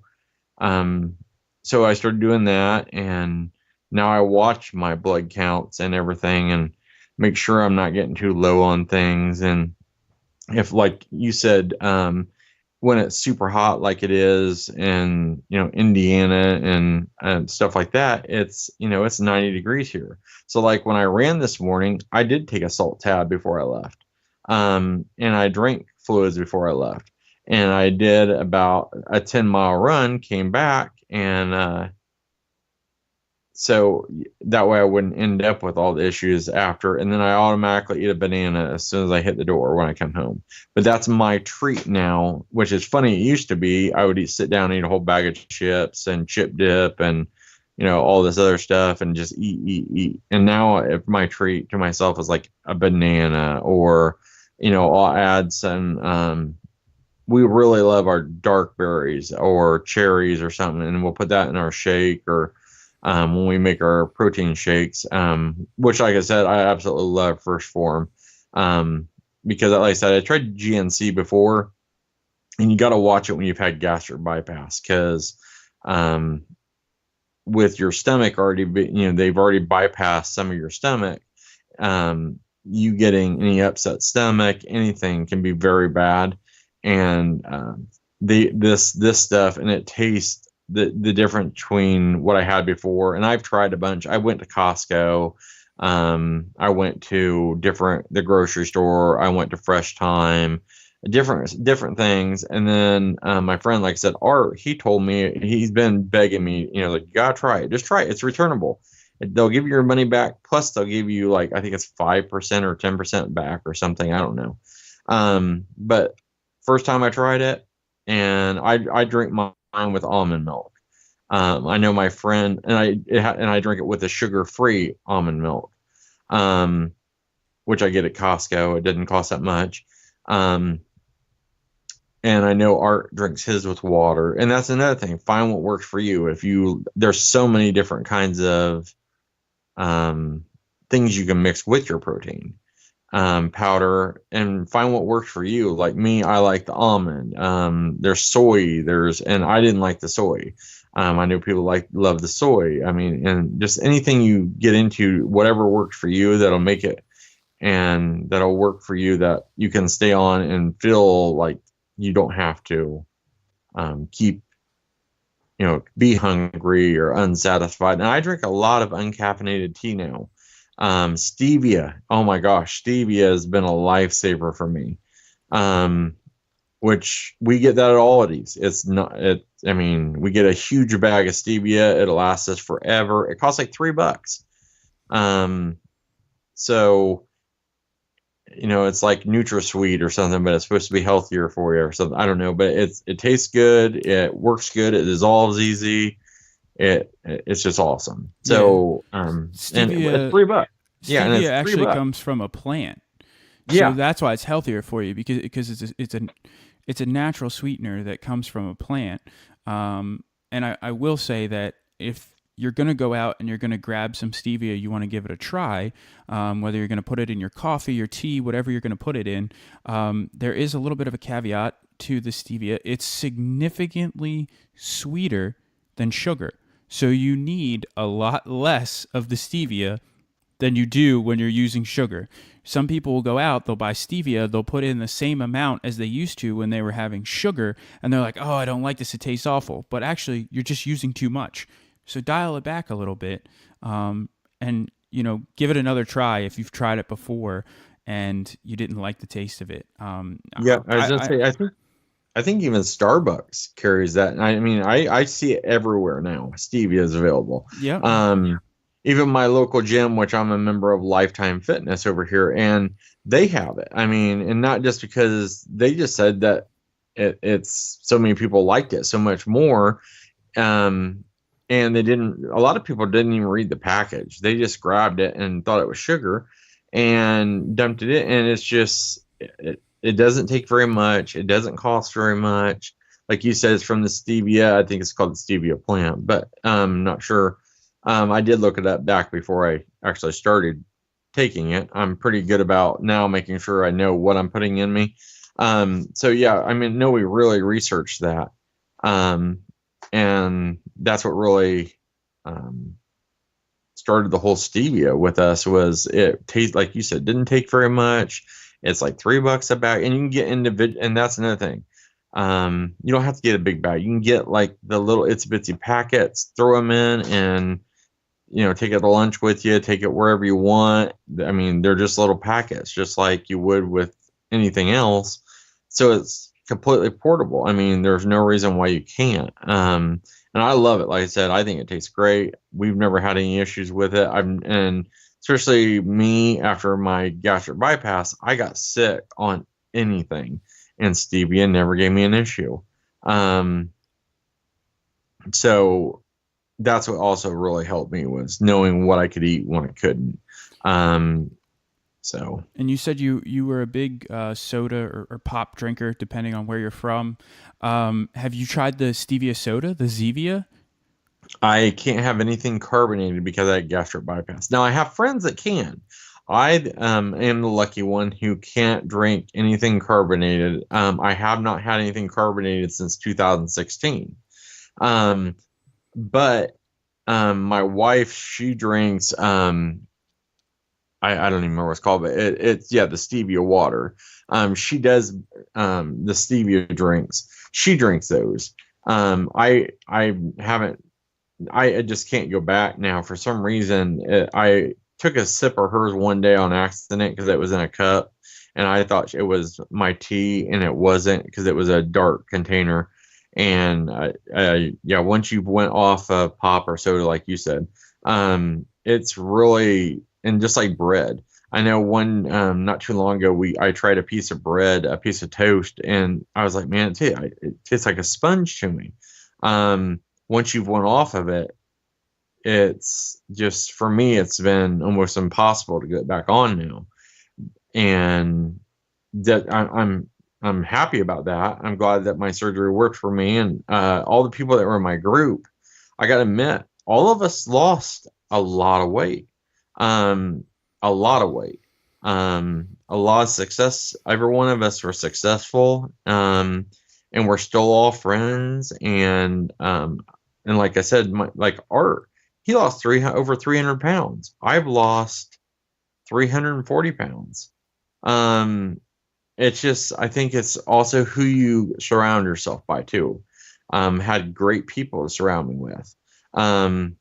Um, so I started doing that, and now I watch my blood counts and everything and make sure I'm not getting too low on things. And if, like you said, when it's super hot like it is in Indiana and stuff like that, it's 90 degrees here. So like when I ran this morning, I did take a salt tab before I left, and I drank fluids before I left, and I did about a 10-mile run, came back, and so that way I wouldn't end up with all the issues after. And then I automatically eat a banana as soon as I hit the door when I come home. But that's my treat now, which is funny. It used to be I would sit down and eat a whole bag of chips and chip dip and all this other stuff and just eat. And now if my treat to myself is like a banana, or I'll add some we really love our dark berries or cherries or something, and we'll put that in our shake, or when we make our protein shakes, which, like I said, I absolutely love First Form, because, like I said, I tried GNC before, and you got to watch it when you've had gastric bypass, because with your stomach already, they've already bypassed some of your stomach. You getting any upset stomach, anything can be very bad, and this stuff, and it tastes the difference between what I had before. And I've tried a bunch. I went to Costco. I went to the grocery store. I went to Fresh Time, different things. And then my friend, like I said, Art, he told me, he's been begging me, like, you gotta try it. Just try it. It's returnable. They'll give you your money back. Plus they'll give you, like, I think it's 5% or 10% back or something. I don't know. But first time I tried it, and I drink mine with almond milk. I know my friend, and I drink it with a sugar-free almond milk, which I get at Costco. It didn't cost that much. And I know Art drinks his with water, and that's another thing. Find what works for you. There's so many different kinds of things you can mix with your protein powder, and find what works for you. Like me, I like the almond. There's soy. And I didn't like the soy. I know people love the soy. I mean, and just anything you get into, whatever works for you, that'll make it, and that'll work for you, that you can stay on and feel like you don't have to keep, be hungry or unsatisfied. And I drink a lot of uncaffeinated tea now. Stevia. Oh my gosh, stevia has been a lifesaver for me. Which we get that at Aldi's. We get a huge bag of stevia. It'll last us forever. It costs like $3. So, it's like NutraSweet or something, but it's supposed to be healthier for you or something. I don't know, but it tastes good. It works good. It dissolves easy. It's just awesome. So, stevia, and it's $3. Yeah, and stevia actually comes from a plant. So that's why it's healthier for you, because it's a natural sweetener that comes from a plant. And I will say that if you're going to go out and you're going to grab some stevia, you want to give it a try, whether you're going to put it in your coffee, your tea, whatever you're going to put it in. There is a little bit of a caveat to the stevia. It's significantly sweeter than sugar. So you need a lot less of the stevia than you do when you're using sugar. Some people will go out, they'll buy stevia, they'll put in the same amount as they used to when they were having sugar, and they're like, oh, I don't like this, it tastes awful. But actually, you're just using too much. So dial it back a little bit, and give it another try if you've tried it before and you didn't like the taste of it. I was gonna say, I think even Starbucks carries that. I mean, I see it everywhere now. Stevia is available. Yeah. Even my local gym, which I'm a member of Lifetime Fitness over here, and they have it. I mean, and not just because they just said that it's so many people liked it so much more. And a lot of people didn't even read the package. They just grabbed it and thought it was sugar. and dumped it in, and it's just it doesn't take very much. It doesn't cost very much. Like you said, it's from the stevia. I think it's called the stevia plant, but I'm not sure. I did look it up back before I actually started taking it. I'm pretty good about now making sure I know what I'm putting in me. So yeah, I mean, no, we really researched that. Um, and that's what really started the whole stevia with us. Was it taste, like you said, didn't take very much. It's like $3 a bag, and you can get individual. And that's another thing. You don't have to get a big bag. You can get like the little itsy bitsy packets, throw them in, and take it to lunch with you, take it wherever you want. I mean, they're just little packets, just like you would with anything else. So it's completely portable. I mean, there's no reason why you can't. And I love it. Like I said, I think it tastes great. We've never had any issues with it. And especially me after my gastric bypass, I got sick on anything, and stevia never gave me an issue. Um, so that's what also really helped me, was knowing what I could eat, when I couldn't. Um, so And you said you were a big soda or pop drinker, depending on where you're from. Have you tried the stevia soda, the Zevia? I can't have anything carbonated because I had gastric bypass. Now I have friends that can. I am the lucky one who can't drink anything carbonated. I have not had anything carbonated since 2016. Um, but my wife, she drinks I don't even remember what it's called, but it's yeah, the stevia water. She does the stevia drinks. She drinks those. I haven't. I just can't go back now. For some reason, I took a sip of hers one day on accident because it was in a cup, and I thought it was my tea, and it wasn't, because it was a dark container. And yeah, once you went off pop or soda, like you said, it's really, and just like bread. I know one not too long ago, I tried a piece of bread, a piece of toast, and I was like, man, it tastes like a sponge to me. Once you've went off of it, it's just, for me, it's been almost impossible to get back on now. And that I'm happy about that. I'm glad that my surgery worked for me, and all the people that were in my group. I got to admit, all of us lost a lot of weight, um, a lot of weight, a lot of success. Every one of us were successful, and we're still all friends. And like I said, like Art, he lost over 300 pounds. I've lost 340 pounds. Um, it's just, I think it's also who you surround yourself by too. Had great people to surround me with. Um,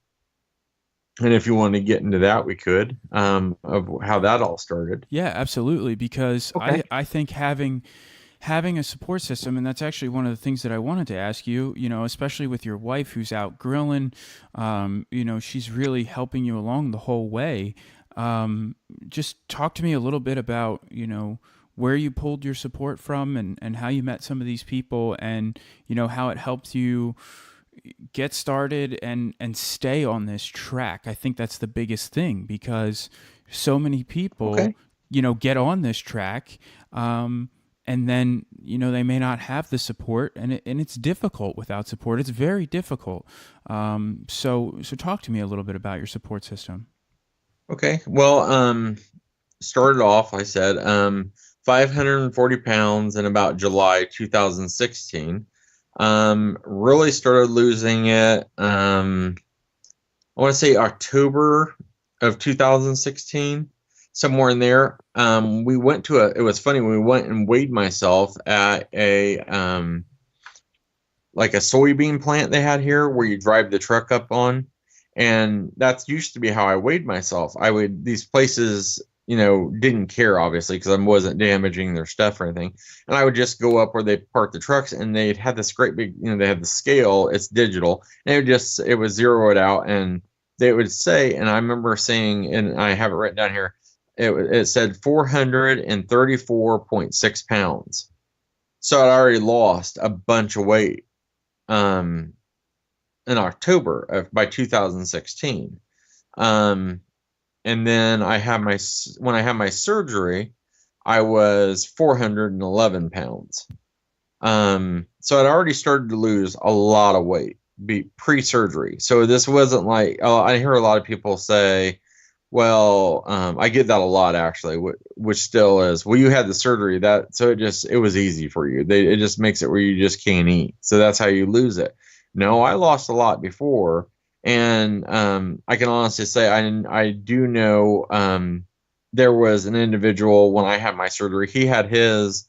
and if you want to get into that, we could, of how that all started. Yeah, absolutely. Because Okay. I think having a support system, and that's actually one of the things that I wanted to ask you, especially with your wife who's out grilling, she's really helping you along the whole way. Just talk to me a little bit about, where you pulled your support from, and how you met some of these people, and, how it helped you get started and stay on this track. I think that's the biggest thing, because so many people, Okay. get on this track, and then they may not have the support, and it's difficult without support. It's very difficult. So talk to me a little bit about your support system. Okay. Well, started off, I said, 540 pounds in about July 2016. Really started losing it. I want to say October of 2016, somewhere in there. We went to it was funny, we went and weighed myself at like a soybean plant they had here, where you drive the truck up on. And that's used to be how I weighed myself. These places, didn't care, obviously, because I wasn't damaging their stuff or anything. And I would just go up where they park the trucks, and they'd had this great big, they had the scale, it's digital, and it would zero it out. And they would say, and I remember saying, and I have it written down here, it said 434.6 pounds. So I'd already lost a bunch of weight. In October by 2016. and then when I had my surgery, I was 411 pounds. So I'd already started to lose a lot of weight pre-surgery. So this wasn't like, oh, I hear a lot of people say, well, I get that a lot actually, which still is, well, you had the surgery that, so it was easy for you. It just makes it where you just can't eat. So that's how you lose it. No, I lost a lot before. And I can honestly say I do know there was an individual when I had my surgery. He had his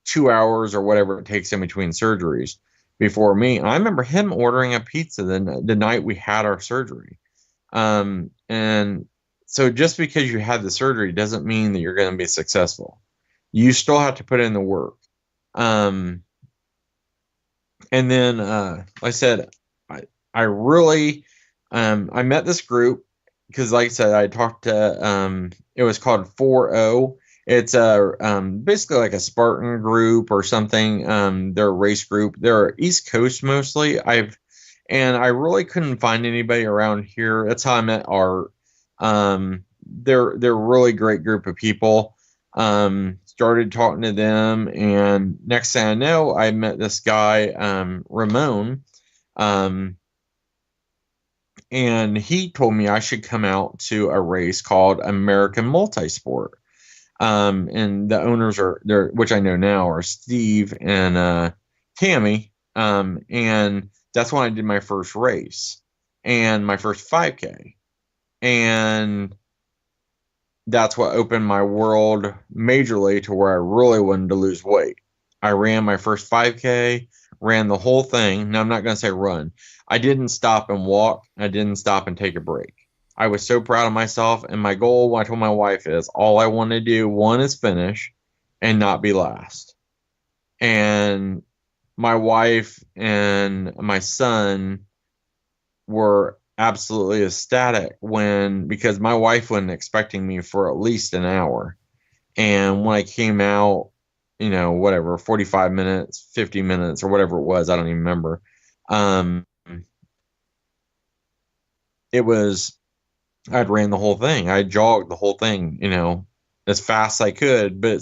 2 hours or whatever it takes in between surgeries before me. And I remember him ordering a pizza the night we had our surgery. And so just because you had the surgery doesn't mean that you're going to be successful. You still have to put in the work. Um, and then, like I said, I really, I met this group because, like I said, I talked to, it was called 4O. It's basically like a Spartan group or something. They're a race group. They're East Coast mostly. And I really couldn't find anybody around here. That's how I met Art. They're a really great group of people. Started talking to them, and next thing I know, I met this guy, Ramon, um, and he told me I should come out to a race called American Multisport. And the owners are there, which I know now are Steve and Tammy. And that's when I did my first race and my first 5K. And that's what opened my world majorly to where I really wanted to lose weight. I ran my first 5K, ran the whole thing. Now, I'm not going to say run. I didn't stop and walk. I didn't stop and take a break. I was so proud of myself. And my goal, what I told my wife, is all I want to do, one, is finish and not be last. And my wife and my son were absolutely ecstatic because my wife wasn't expecting me for at least an hour. And when I came out, whatever, 45 minutes, 50 minutes, or whatever it was, I don't even remember. It was, I'd ran the whole thing. I jogged the whole thing, as fast as I could, but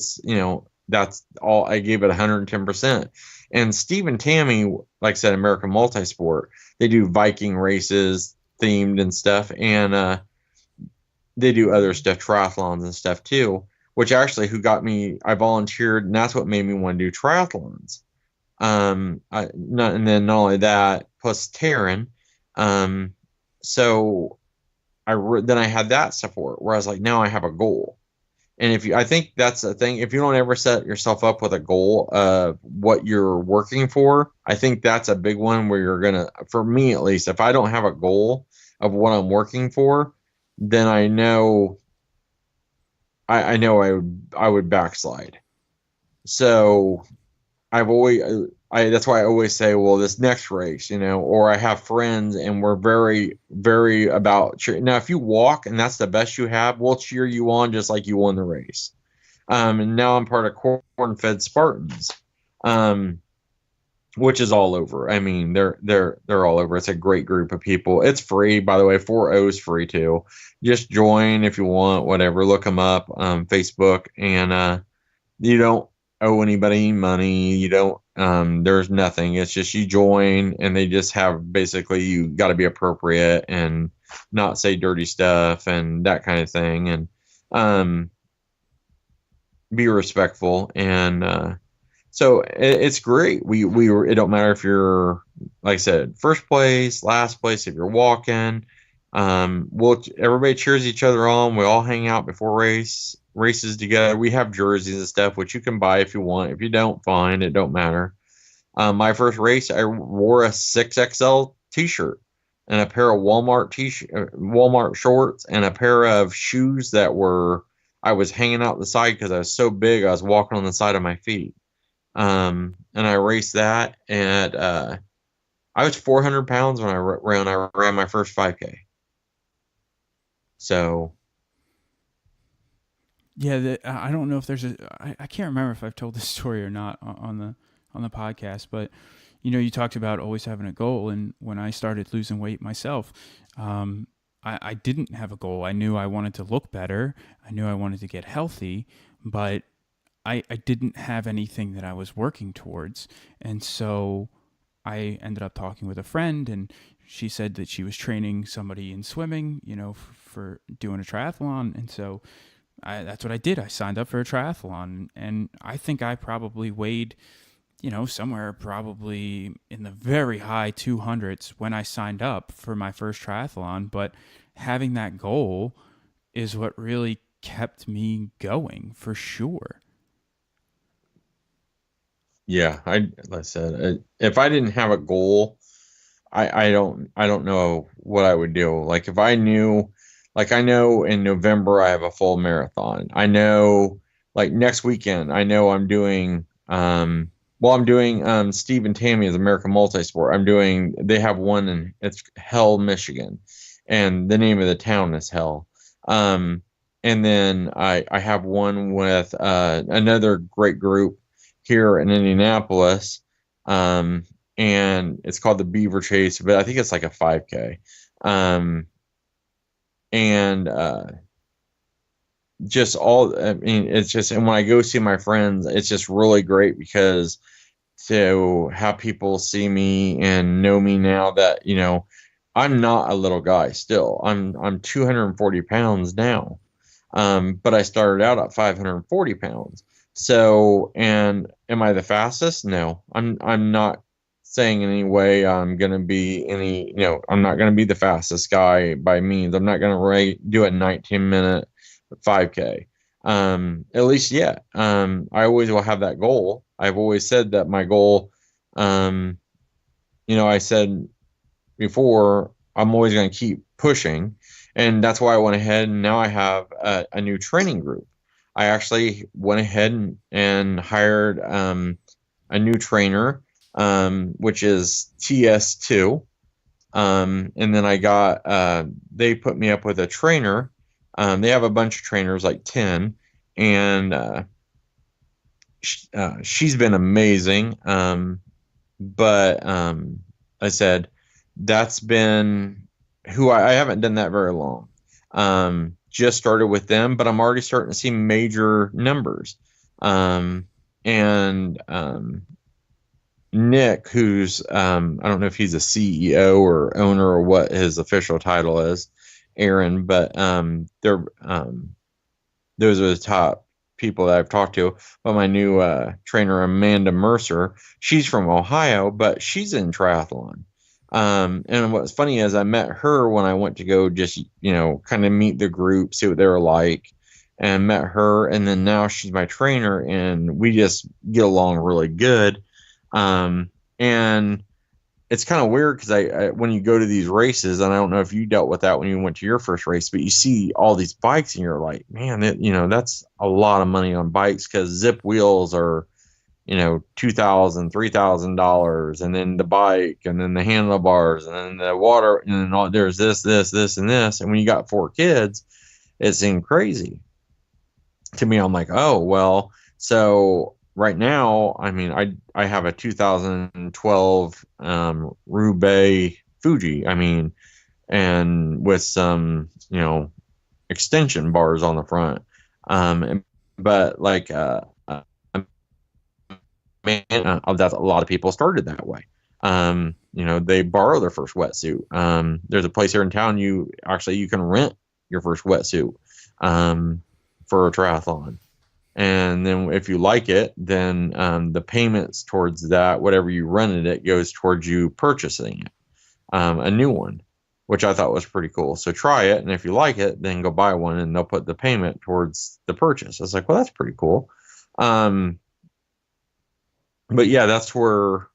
that's all. I gave it 110%. And Steve and Tammy, like I said, American Multisport, they do Viking races themed and stuff. And they do other stuff, triathlons and stuff too, which actually I volunteered, and that's what made me want to do triathlons. And then not only that, plus Taryn. So then I had that support where I was like, now I have a goal. And I think that's the thing. If you don't ever set yourself up with a goal of what you're working for, I think that's a big one where for me at least, if I don't have a goal of what I'm working for, then I know I would backslide. So that's why I always say, well, this next race, or I have friends and we're very, very about cheer. Now, if you walk and that's the best you have, we'll cheer you on just like you won the race. And now I'm part of Corn-Fed Spartans, which is all over. I mean, they're all over. It's a great group of people. It's free, by the way. 4O is free too. Just join if you want, whatever. Look them up, Facebook, and you don't owe anybody money. You don't. There's nothing. It's just you join, and they just have basically you got to be appropriate and not say dirty stuff and that kind of thing, and be respectful. And so it's great. It don't matter if you're, like I said, first place, last place. If you're walking, everybody cheers each other on. We all hang out before races together. We have jerseys and stuff, which you can buy if you want. If you don't, fine. It don't matter. My first race, I wore a 6XL T-shirt and a pair of Walmart shorts, and a pair of shoes I was hanging out the side because I was so big. I was walking on the side of my feet. And I raced that, and I was 400 pounds when I ran my first 5K. So, yeah, I don't know if I can't remember if I've told this story or not on the podcast, but you talked about always having a goal, and when I started losing weight myself, I didn't have a goal. I knew I wanted to look better. I knew I wanted to get healthy, but I didn't have anything that I was working towards. And so I ended up talking with a friend, and she said that she was training somebody in swimming, for doing a triathlon. And so that's what I did. I signed up for a triathlon, and I think I probably weighed, somewhere probably in the very high 200s when I signed up for my first triathlon. But having that goal is what really kept me going for sure. Yeah, like I said, if I didn't have a goal, I don't know what I would do. Like if I knew, like I know in November I have a full marathon. I know like next weekend I know I'm doing well I'm doing Steve and Tammy's American Multisport. They have one in it's Hell, Michigan, and the name of the town is Hell. Um and then I have one with another great group here in Indianapolis. Um and it's called the Beaver Chase, but I think it's like a 5K. Um, and just all, I mean, it's just, and when I go see my friends, it's just really great because to have people see me and know me now that, I'm not a little guy still. I'm 240 pounds now. But I started out at 540 pounds. So, and am I the fastest? No, I'm not saying in any way I'm going to be I'm not going to be the fastest guy by means. I'm not going to do a 19-minute 5K. At least yet. I always will have that goal. I've always said that my goal, um, I said before, I'm always going to keep pushing. And that's why I went ahead and now I have a new training group. I actually went ahead and hired a new trainer, which is TS2. And then they put me up with a trainer. They have a bunch of trainers, like 10, and she's been amazing. But I said, that's been I haven't done that very long. Just started with them, but I'm already starting to see major numbers. And Nick, who's I don't know if he's a CEO or owner or what his official title is, Aaron, but those are the top people that I've talked to. But my new trainer, Amanda Mercer, she's from Ohio, but she's in triathlon. And what's funny is I met her when I went to go just, kind of meet the group, see what they were like, and met her. And then now she's my trainer, and we just get along really good. And it's kind of weird because when you go to these races, and I don't know if you dealt with that when you went to your first race, but you see all these bikes and you're like, man, that's a lot of money on bikes because zip wheels are, $2,000, $3,000, and then the bike, and then the handlebars, and then the water, and then there's this, and this. And when you got 4 kids, it seemed crazy to me. I'm like, oh, well, so right now, I mean, I have a 2012 Roubaix Fuji, I mean, and with some, extension bars on the front. But like, man, that's a lot of people started that way. They borrow their first wetsuit. There's a place here in town you can rent your first wetsuit for a triathlon. And then if you like it, then the payments towards that, whatever you rented it, goes towards you purchasing it, a new one, which I thought was pretty cool. So try it, and if you like it, then go buy one, and they'll put the payment towards the purchase. I was like, well, that's pretty cool. But yeah, that's where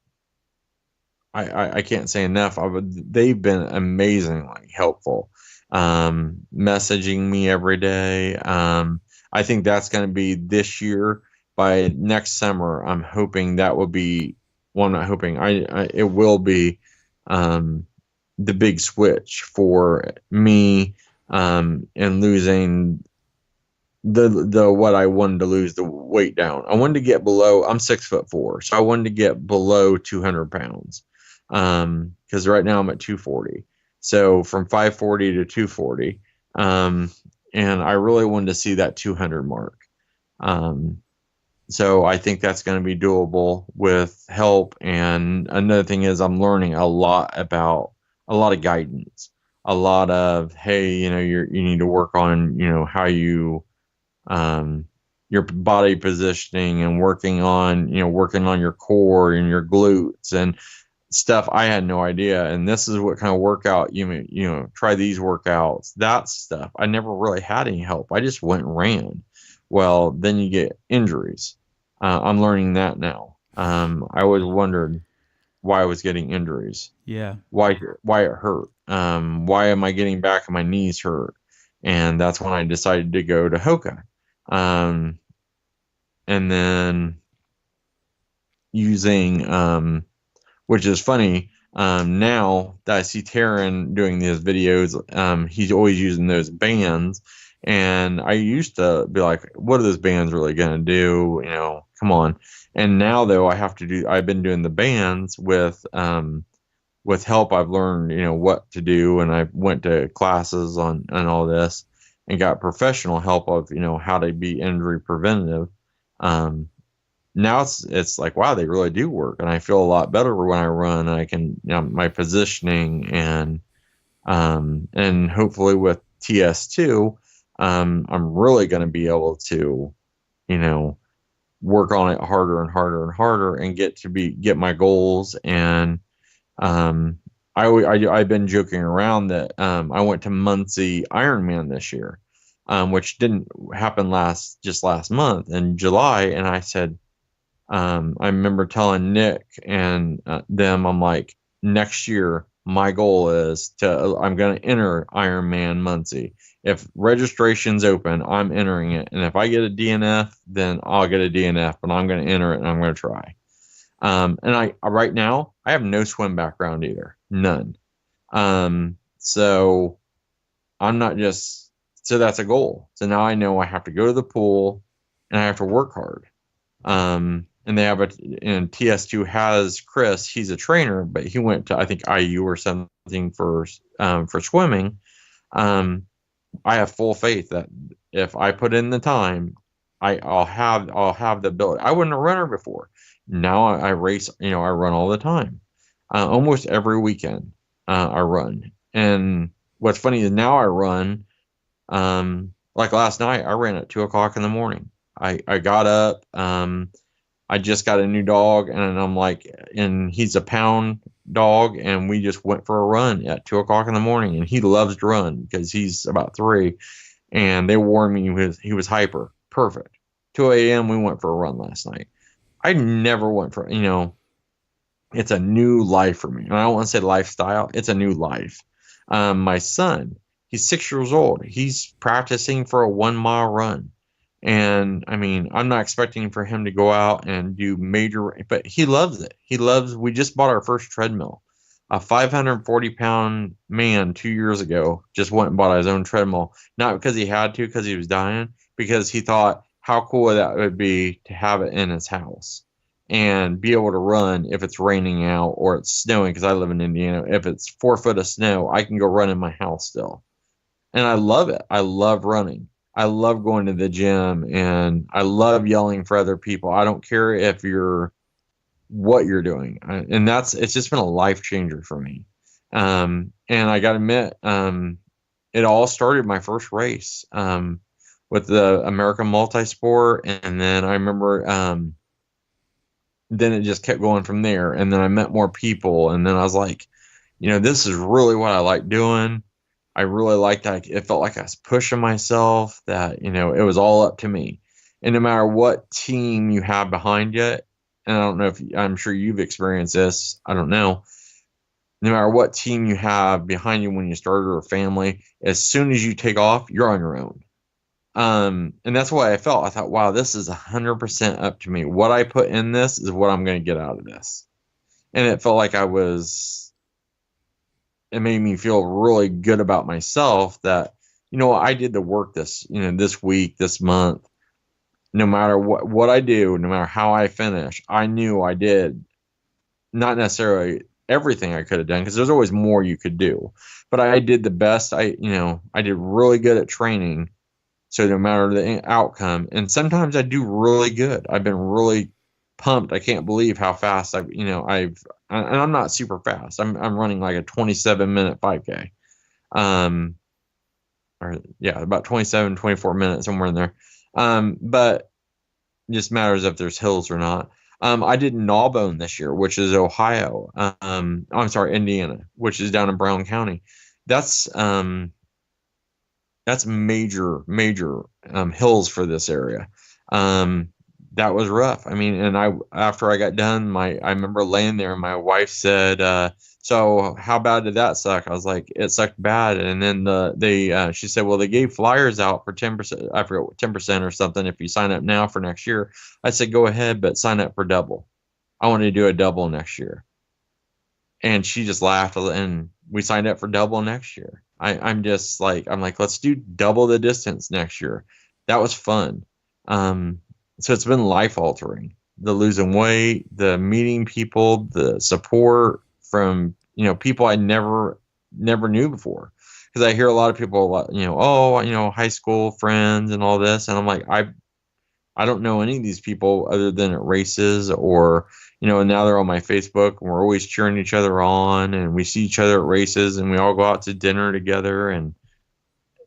I can't say enough. They've been amazingly helpful, messaging me every day. I think that's going to be this year. By next summer, I'm hoping that will be. Well, I'm not hoping. It will be the big switch for me, and losing the what I wanted to lose, the weight down. I wanted to get below. I'm 6'4", so I wanted to get below 200 pounds. Because right now I'm at 240. So from 540 to 240. Um, and I really wanted to see that 200 mark. Um, so I think that's going to be doable with help. And another thing is I'm learning a lot about a lot of guidance, a lot of, hey, you need to work on, how you, um, your body positioning and working on your core and your glutes and stuff I had no idea. And this is what kind of workout try these workouts, that stuff. I never really had any help. I just went and ran. Well, then you get injuries. I'm learning that now. I always wondered why I was getting injuries, Yeah. why it hurt, why am I getting back and my knees hurt, and that's when I decided to go to Hoka, um, and then using which is funny. Now that I see Taryn doing these videos, he's always using those bands. And I used to be like, what are those bands really going to do? Come on. And now, though, I've been doing the bands with help. I've learned, what to do. And I went to classes on all this and got professional help of, how to be injury preventative. Um, Now it's like, wow, they really do work, and I feel a lot better when I run. And I can, my positioning and hopefully with TS2, I'm really going to be able to, you know, work on it harder and harder and harder and get my goals. And um, I've been joking around that I went to Muncie Ironman this year, which didn't happen just last month in July, and I said. I remember telling Nick and them, I'm like, next year, my goal is I'm going to enter Ironman Muncie. If registration's open, I'm entering it. And if I get a DNF, then I'll get a DNF, but I'm going to enter it and I'm going to try. And right now, I have no swim background either. None. So I'm not just, so that's a goal. So now I know I have to go to the pool and I have to work hard. And they have and TS2 has Chris. He's a trainer, but he went to, I think, IU or something for swimming. I have full faith that if I put in the time, I'll have the ability. I wasn't a runner before. Now I race. I run all the time. Almost every weekend, I run. And what's funny is now I run. Like last night, I ran at 2 o'clock in the morning. I got up. I just got a new dog, and I'm like, and he's a pound dog, and we just went for a run at 2 o'clock in the morning, and he loves to run because he's about 3, and they warned me he was hyper. Perfect. 2 a.m. we went for a run last night. I never went for, it's a new life for me. And I don't want to say lifestyle. It's a new life. My son, he's 6 years old. He's practicing for a 1 mile run. And I mean, I'm not expecting for him to go out and do major, but he loves it. We just bought our first treadmill. A 540-pound man 2 years ago just went and bought his own treadmill, not because he had to, because he was dying, because he thought how cool that would be to have it in his house and be able to run if it's raining out or it's snowing, because I live in Indiana. If it's 4 foot of snow, I can go run in my house still. And I love it. I love running. I love going to the gym, and I love yelling for other people. I don't care what you're doing. And it's just been a life changer for me. And I got to admit, it all started my first race, with the American Multisport. And then I remember, then it just kept going from there. And then I met more people, and then I was like, this is really what I like doing. I really liked that. It felt like I was pushing myself, that, it was all up to me. And no matter what team you have behind you, and I don't know I'm sure you've experienced this, I don't know. No matter what team you have behind you when you started a family, as soon as you take off, you're on your own. And that's why I felt. I thought, wow, this is 100% up to me. What I put in this is what I'm going to get out of this. And it felt like it made me feel really good about myself that, I did the work this week, this month. No matter what I do, no matter how I finish, I knew I did not necessarily everything I could have done because there's always more you could do. But I did the best. I did really good at training. So no matter the outcome, and sometimes I do really good. I've been really pumped. I can't believe how fast and I'm not super fast. I'm running like a 27-minute 5K. Um, or yeah, about 27, 24 minutes, somewhere in there. But it just matters if there's hills or not. I did Gnawbone this year, which is Ohio. I'm sorry, Indiana, which is down in Brown County. That's um, that's major hills for this area. Um, that was rough. I mean, and I after I got done, I remember laying there, and my wife said, "So how bad did that suck?" I was like, "It sucked bad." And then she said, "Well, they gave flyers out for 10%. I forget, 10% or something if you sign up now for next year." I said, "Go ahead, but sign up for double. I want to do a double next year." And she just laughed, and we signed up for double next year. I'm like, let's do double the distance next year. That was fun. Um, so it's been life altering. The losing weight, the meeting people, the support from, people I never knew before. Because I hear a lot of people, oh, high school friends and all this. And I'm like, I don't know any of these people other than at races or, and now they're on my Facebook and we're always cheering each other on and we see each other at races and we all go out to dinner together and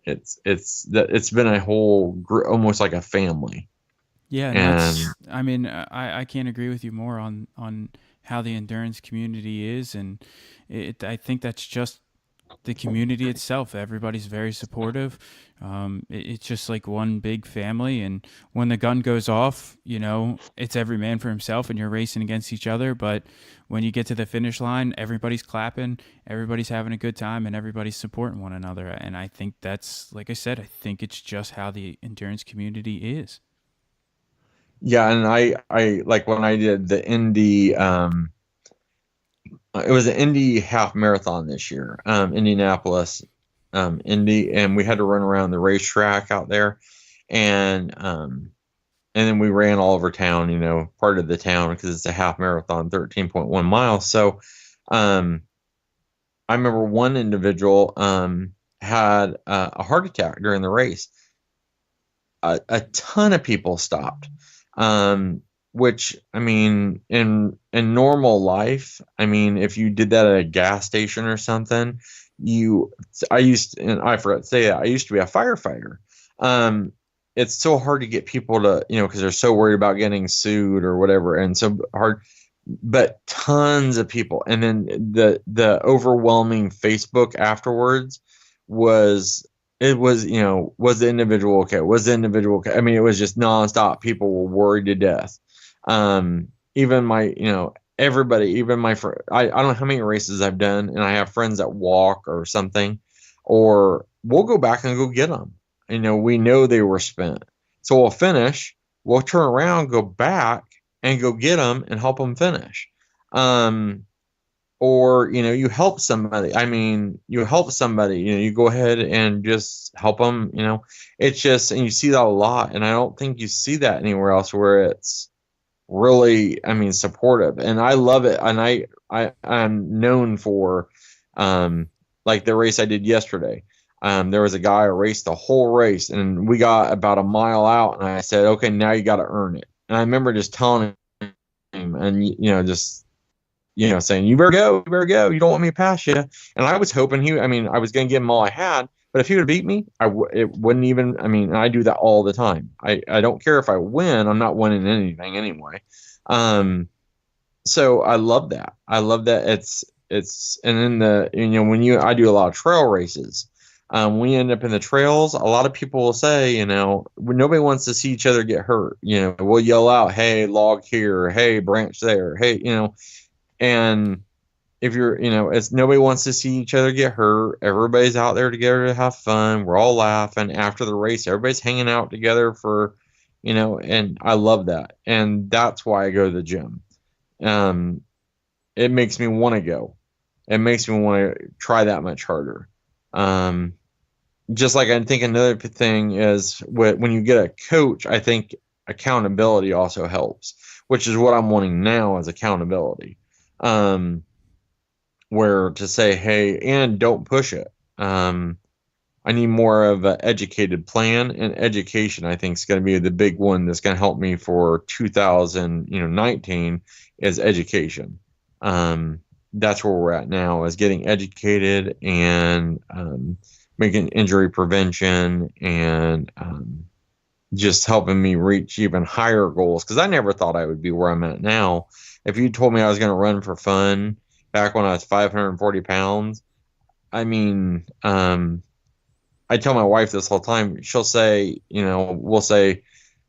it's been a whole almost like a family. Yeah, and And I mean, I can't agree with you more on how the endurance community is, and I think that's just the community itself. Everybody's very supportive. It's just like one big family. And when the gun goes off, it's every man for himself and you're racing against each other. But when you get to the finish line, everybody's clapping, everybody's having a good time, and everybody's supporting one another. And I think that's, like I said, I think it's just how the endurance community is. yeah, and I like when I did the Indy, it was an Indy half marathon this year, Indianapolis, Indy, and we had to run around the racetrack out there, and and then we ran all over town, part of the town because it's a half marathon, 13.1 miles. So, um, I remember one individual had a heart attack during the race. A ton of people stopped. Um, which I mean, in normal life, I mean, if you did that at a gas station or something, you, and I forgot to say that I used to be a firefighter. Um, it's so hard to get people to, because they're so worried about getting sued or whatever, and so hard. But tons of people, and then the overwhelming Facebook afterwards was was the individual okay? Was the individual okay? I mean, it was just nonstop. People were worried to death. Even my, everybody, even my friend, I don't know how many races I've done, and I have friends that walk or something, or we'll go back and go get them. We know they were spent. So we'll finish, we'll turn around, go back and go get them and help them finish. Um, or you help somebody, you go ahead and just help them. It's just, and you see that a lot, and I don't think you see that anywhere else where it's really, supportive, and I love it. And I'm known for like the race I did yesterday. There was a guy who raced the whole race, and we got about a mile out, and I said, okay, now you got to earn it. And I remember just telling him, and just saying, you better go, you better go. You don't want me to pass you. And I was hoping I was going to give him all I had, but if he would have beat me, it wouldn't even, I do that all the time. I don't care if I win, I'm not winning anything anyway. So I love that. I love that and then I do a lot of trail races. When you end up in the trails, a lot of people will say, nobody wants to see each other get hurt. We'll yell out, hey, log here, hey, branch there, hey, and if you're, it's nobody wants to see each other get hurt. Everybody's out there together to have fun. We're all laughing after the race. Everybody's hanging out together for, and I love that. And that's why I go to the gym. It makes me want to go. It makes me want to try that much harder. Just like I think another thing is when you get a coach, I think accountability also helps, which is what I'm wanting now, is accountability. where to say, hey, and don't push it. I need more of an educated plan, and education I think is going to be the big one that's going to help me for 2019 is education. That's where we're at now is getting educated and making injury prevention and just helping me reach even higher goals because I never thought I would be where I'm at now. If you told me I was going to run for fun back when I was 540 pounds, I mean, I tell my wife this whole time. She'll say, we'll say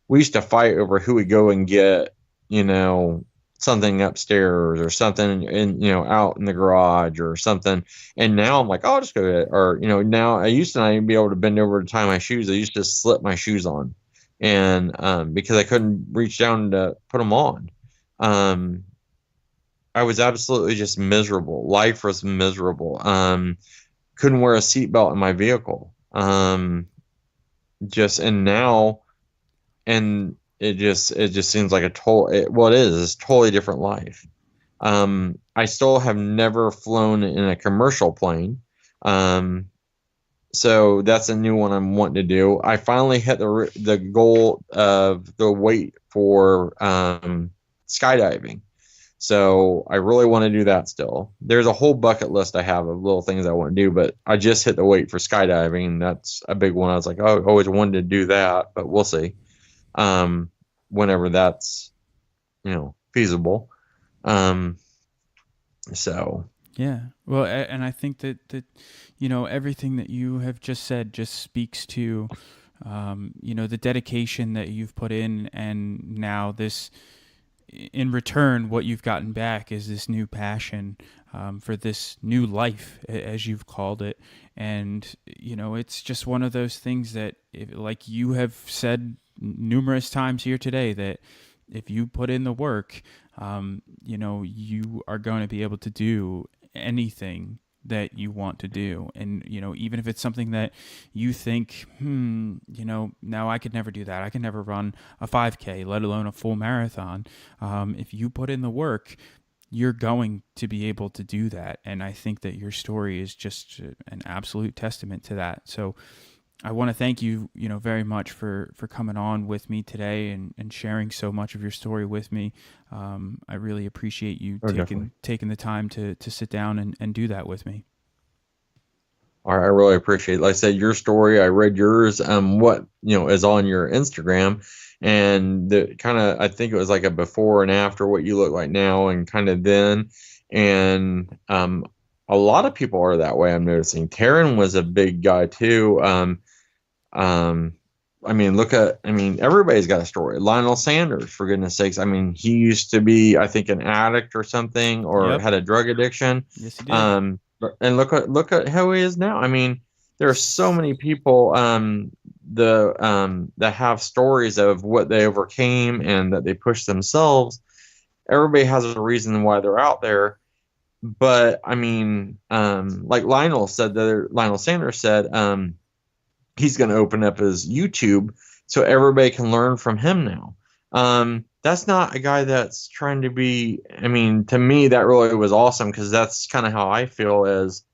we used to fight over who would go and get, you know, something upstairs or something in, out in the garage or something. And now I'm like, oh, I'll just go get it. Or, now I used to not even be able to bend over to tie my shoes. I used to slip my shoes on. And because I couldn't reach down to put them on. Um, I was absolutely just miserable. Life was miserable. Couldn't wear a seatbelt in my vehicle. Just and now and it just seems like it is it's totally different life. I still have never flown in a commercial plane. So that's a new one I'm wanting to do. I finally hit the goal of the weight for skydiving. So I really want to do that still. There's a whole bucket list I have of little things I want to do, but I just hit the weight for skydiving. That's a big one. I was like, oh, I always wanted to do that, but we'll see. Whenever that's, feasible. Um, so Yeah. Well, and I think that everything that you have just said just speaks to the dedication that you've put in, and now this, in return, what you've gotten back is this new passion for this new life, as you've called it. And, it's just one of those things that, like you have said numerous times here today, that if you put in the work, you are going to be able to do anything that you want to do. And, even if it's something that you think, no, I could never do that. I can never run a 5K, let alone a full marathon. If you put in the work, you're going to be able to do that. And I think that your story is just an absolute testament to that. So I want to thank you, very much for coming on with me today and sharing so much of your story with me. I really appreciate you taking the time to sit down and do that with me. I really appreciate it. Like I said, your story, I read yours, what, is on your Instagram and the kind of, I think it was like a before and after what you look like now and kind of then. And, a lot of people are that way. I'm noticing. Taryn was a big guy too. Um, everybody's got a story. Lionel Sanders, for goodness sakes. I mean, he used to be, I think, an addict or something, or Yep. had a drug addiction. Yes, he did. And look at how he is now. I mean, there are so many people that have stories of what they overcame and that they pushed themselves. Everybody has a reason why they're out there. But I mean, like Lionel Sanders said, he's going to open up his YouTube so everybody can learn from him now. That's not a guy that's trying to be. I mean, to me, that really was awesome because that's kind of how I feel. As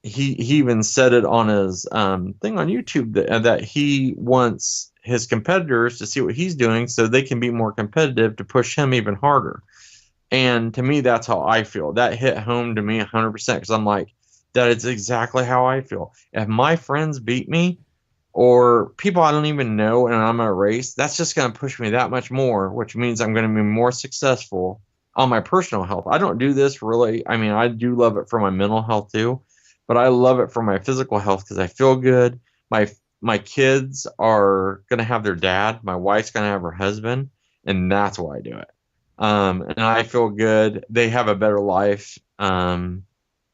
he even said it on his thing on YouTube that he wants his competitors to see what he's doing so they can be more competitive to push him even harder. And to me, that's how I feel. That hit home to me 100% because I'm like, that is exactly how I feel. If my friends beat me or people I don't even know and I'm in a race, that's just going to push me that much more, which means I'm going to be more successful on my personal health. I don't do this really. I mean, I do love it for my mental health too, but I love it for my physical health because I feel good. My kids are going to have their dad. My wife's going to have her husband, and that's why I do it. And I feel good. They have a better life.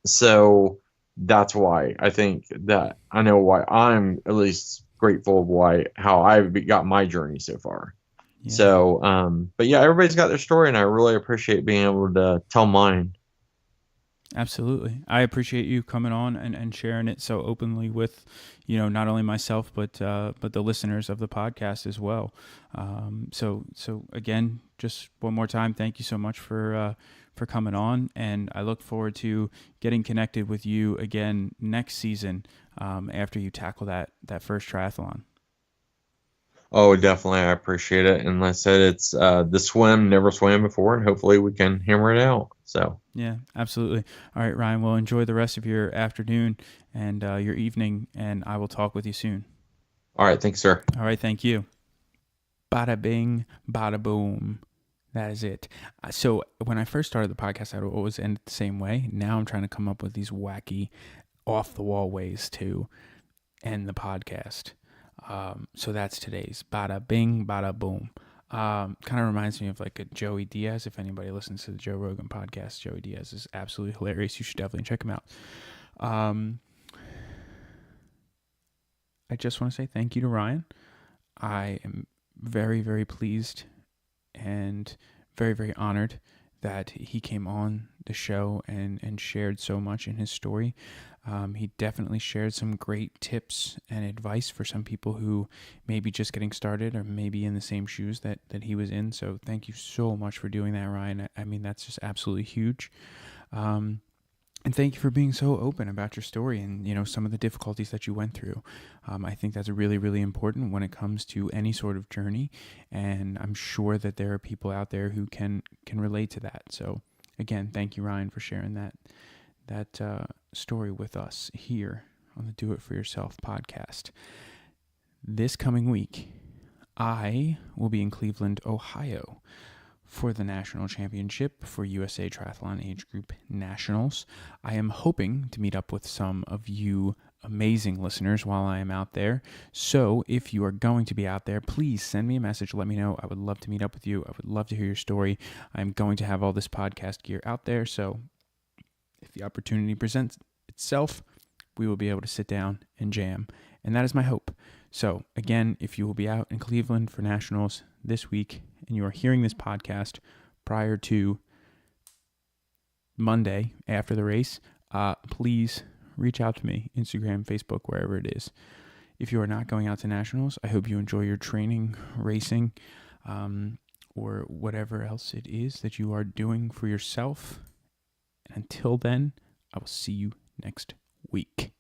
So that's why I think that I know why I'm at least grateful of how I've got my journey so far. Yeah. So, but yeah, everybody's got their story, and I really appreciate being able to tell mine. Absolutely. I appreciate you coming on and sharing it so openly with, not only myself, but the listeners of the podcast as well. So again, just one more time, thank you so much for for coming on, and I look forward to getting connected with you again next season after you tackle that first triathlon. Oh, definitely. I appreciate it. And like I said, it's the swim, never swam before, and hopefully we can hammer it out. So, Yeah, absolutely. All right, Ryan, well, enjoy the rest of your afternoon and your evening, and I will talk with you soon. all right. Thanks, sir. All right, thank you. Bada bing, bada boom. That is it. So when I first started the podcast, I would always end it the same way. Now I'm trying to come up with these wacky, off the wall ways to end the podcast. So that's today's bada bing, bada boom. Kind of reminds me of like a Joey Diaz. If anybody listens to the Joe Rogan podcast, Joey Diaz is absolutely hilarious. You should definitely check him out. I just want to say thank you to Ryan. I am very, very pleased and very, very honored that he came on the show and shared so much in his story. He definitely shared some great tips and advice for some people who may be just getting started or maybe in the same shoes that he was in. So thank you so much for doing that, Ryan. I mean, that's just absolutely huge. And thank you for being so open about your story and, some of the difficulties that you went through. I think that's really, really important when it comes to any sort of journey. And I'm sure that there are people out there who can relate to that. So again, thank you, Ryan, for sharing that story with us here on the Do It For Yourself podcast. This coming week, I will be in Cleveland, Ohio, for the national championship for USA Triathlon Age Group Nationals. I am hoping to meet up with some of you amazing listeners while I am out there. So if you are going to be out there, please send me a message. Let me know. I would love to meet up with you. I would love to hear your story. I'm going to have all this podcast gear out there. So if the opportunity presents itself, we will be able to sit down and jam. And that is my hope. So again, if you will be out in Cleveland for nationals this week and you are hearing this podcast prior to Monday after the race, please reach out to me, Instagram, Facebook, wherever it is. If you are not going out to nationals, I hope you enjoy your training, racing, or whatever else it is that you are doing for yourself. And until then, I will see you next week.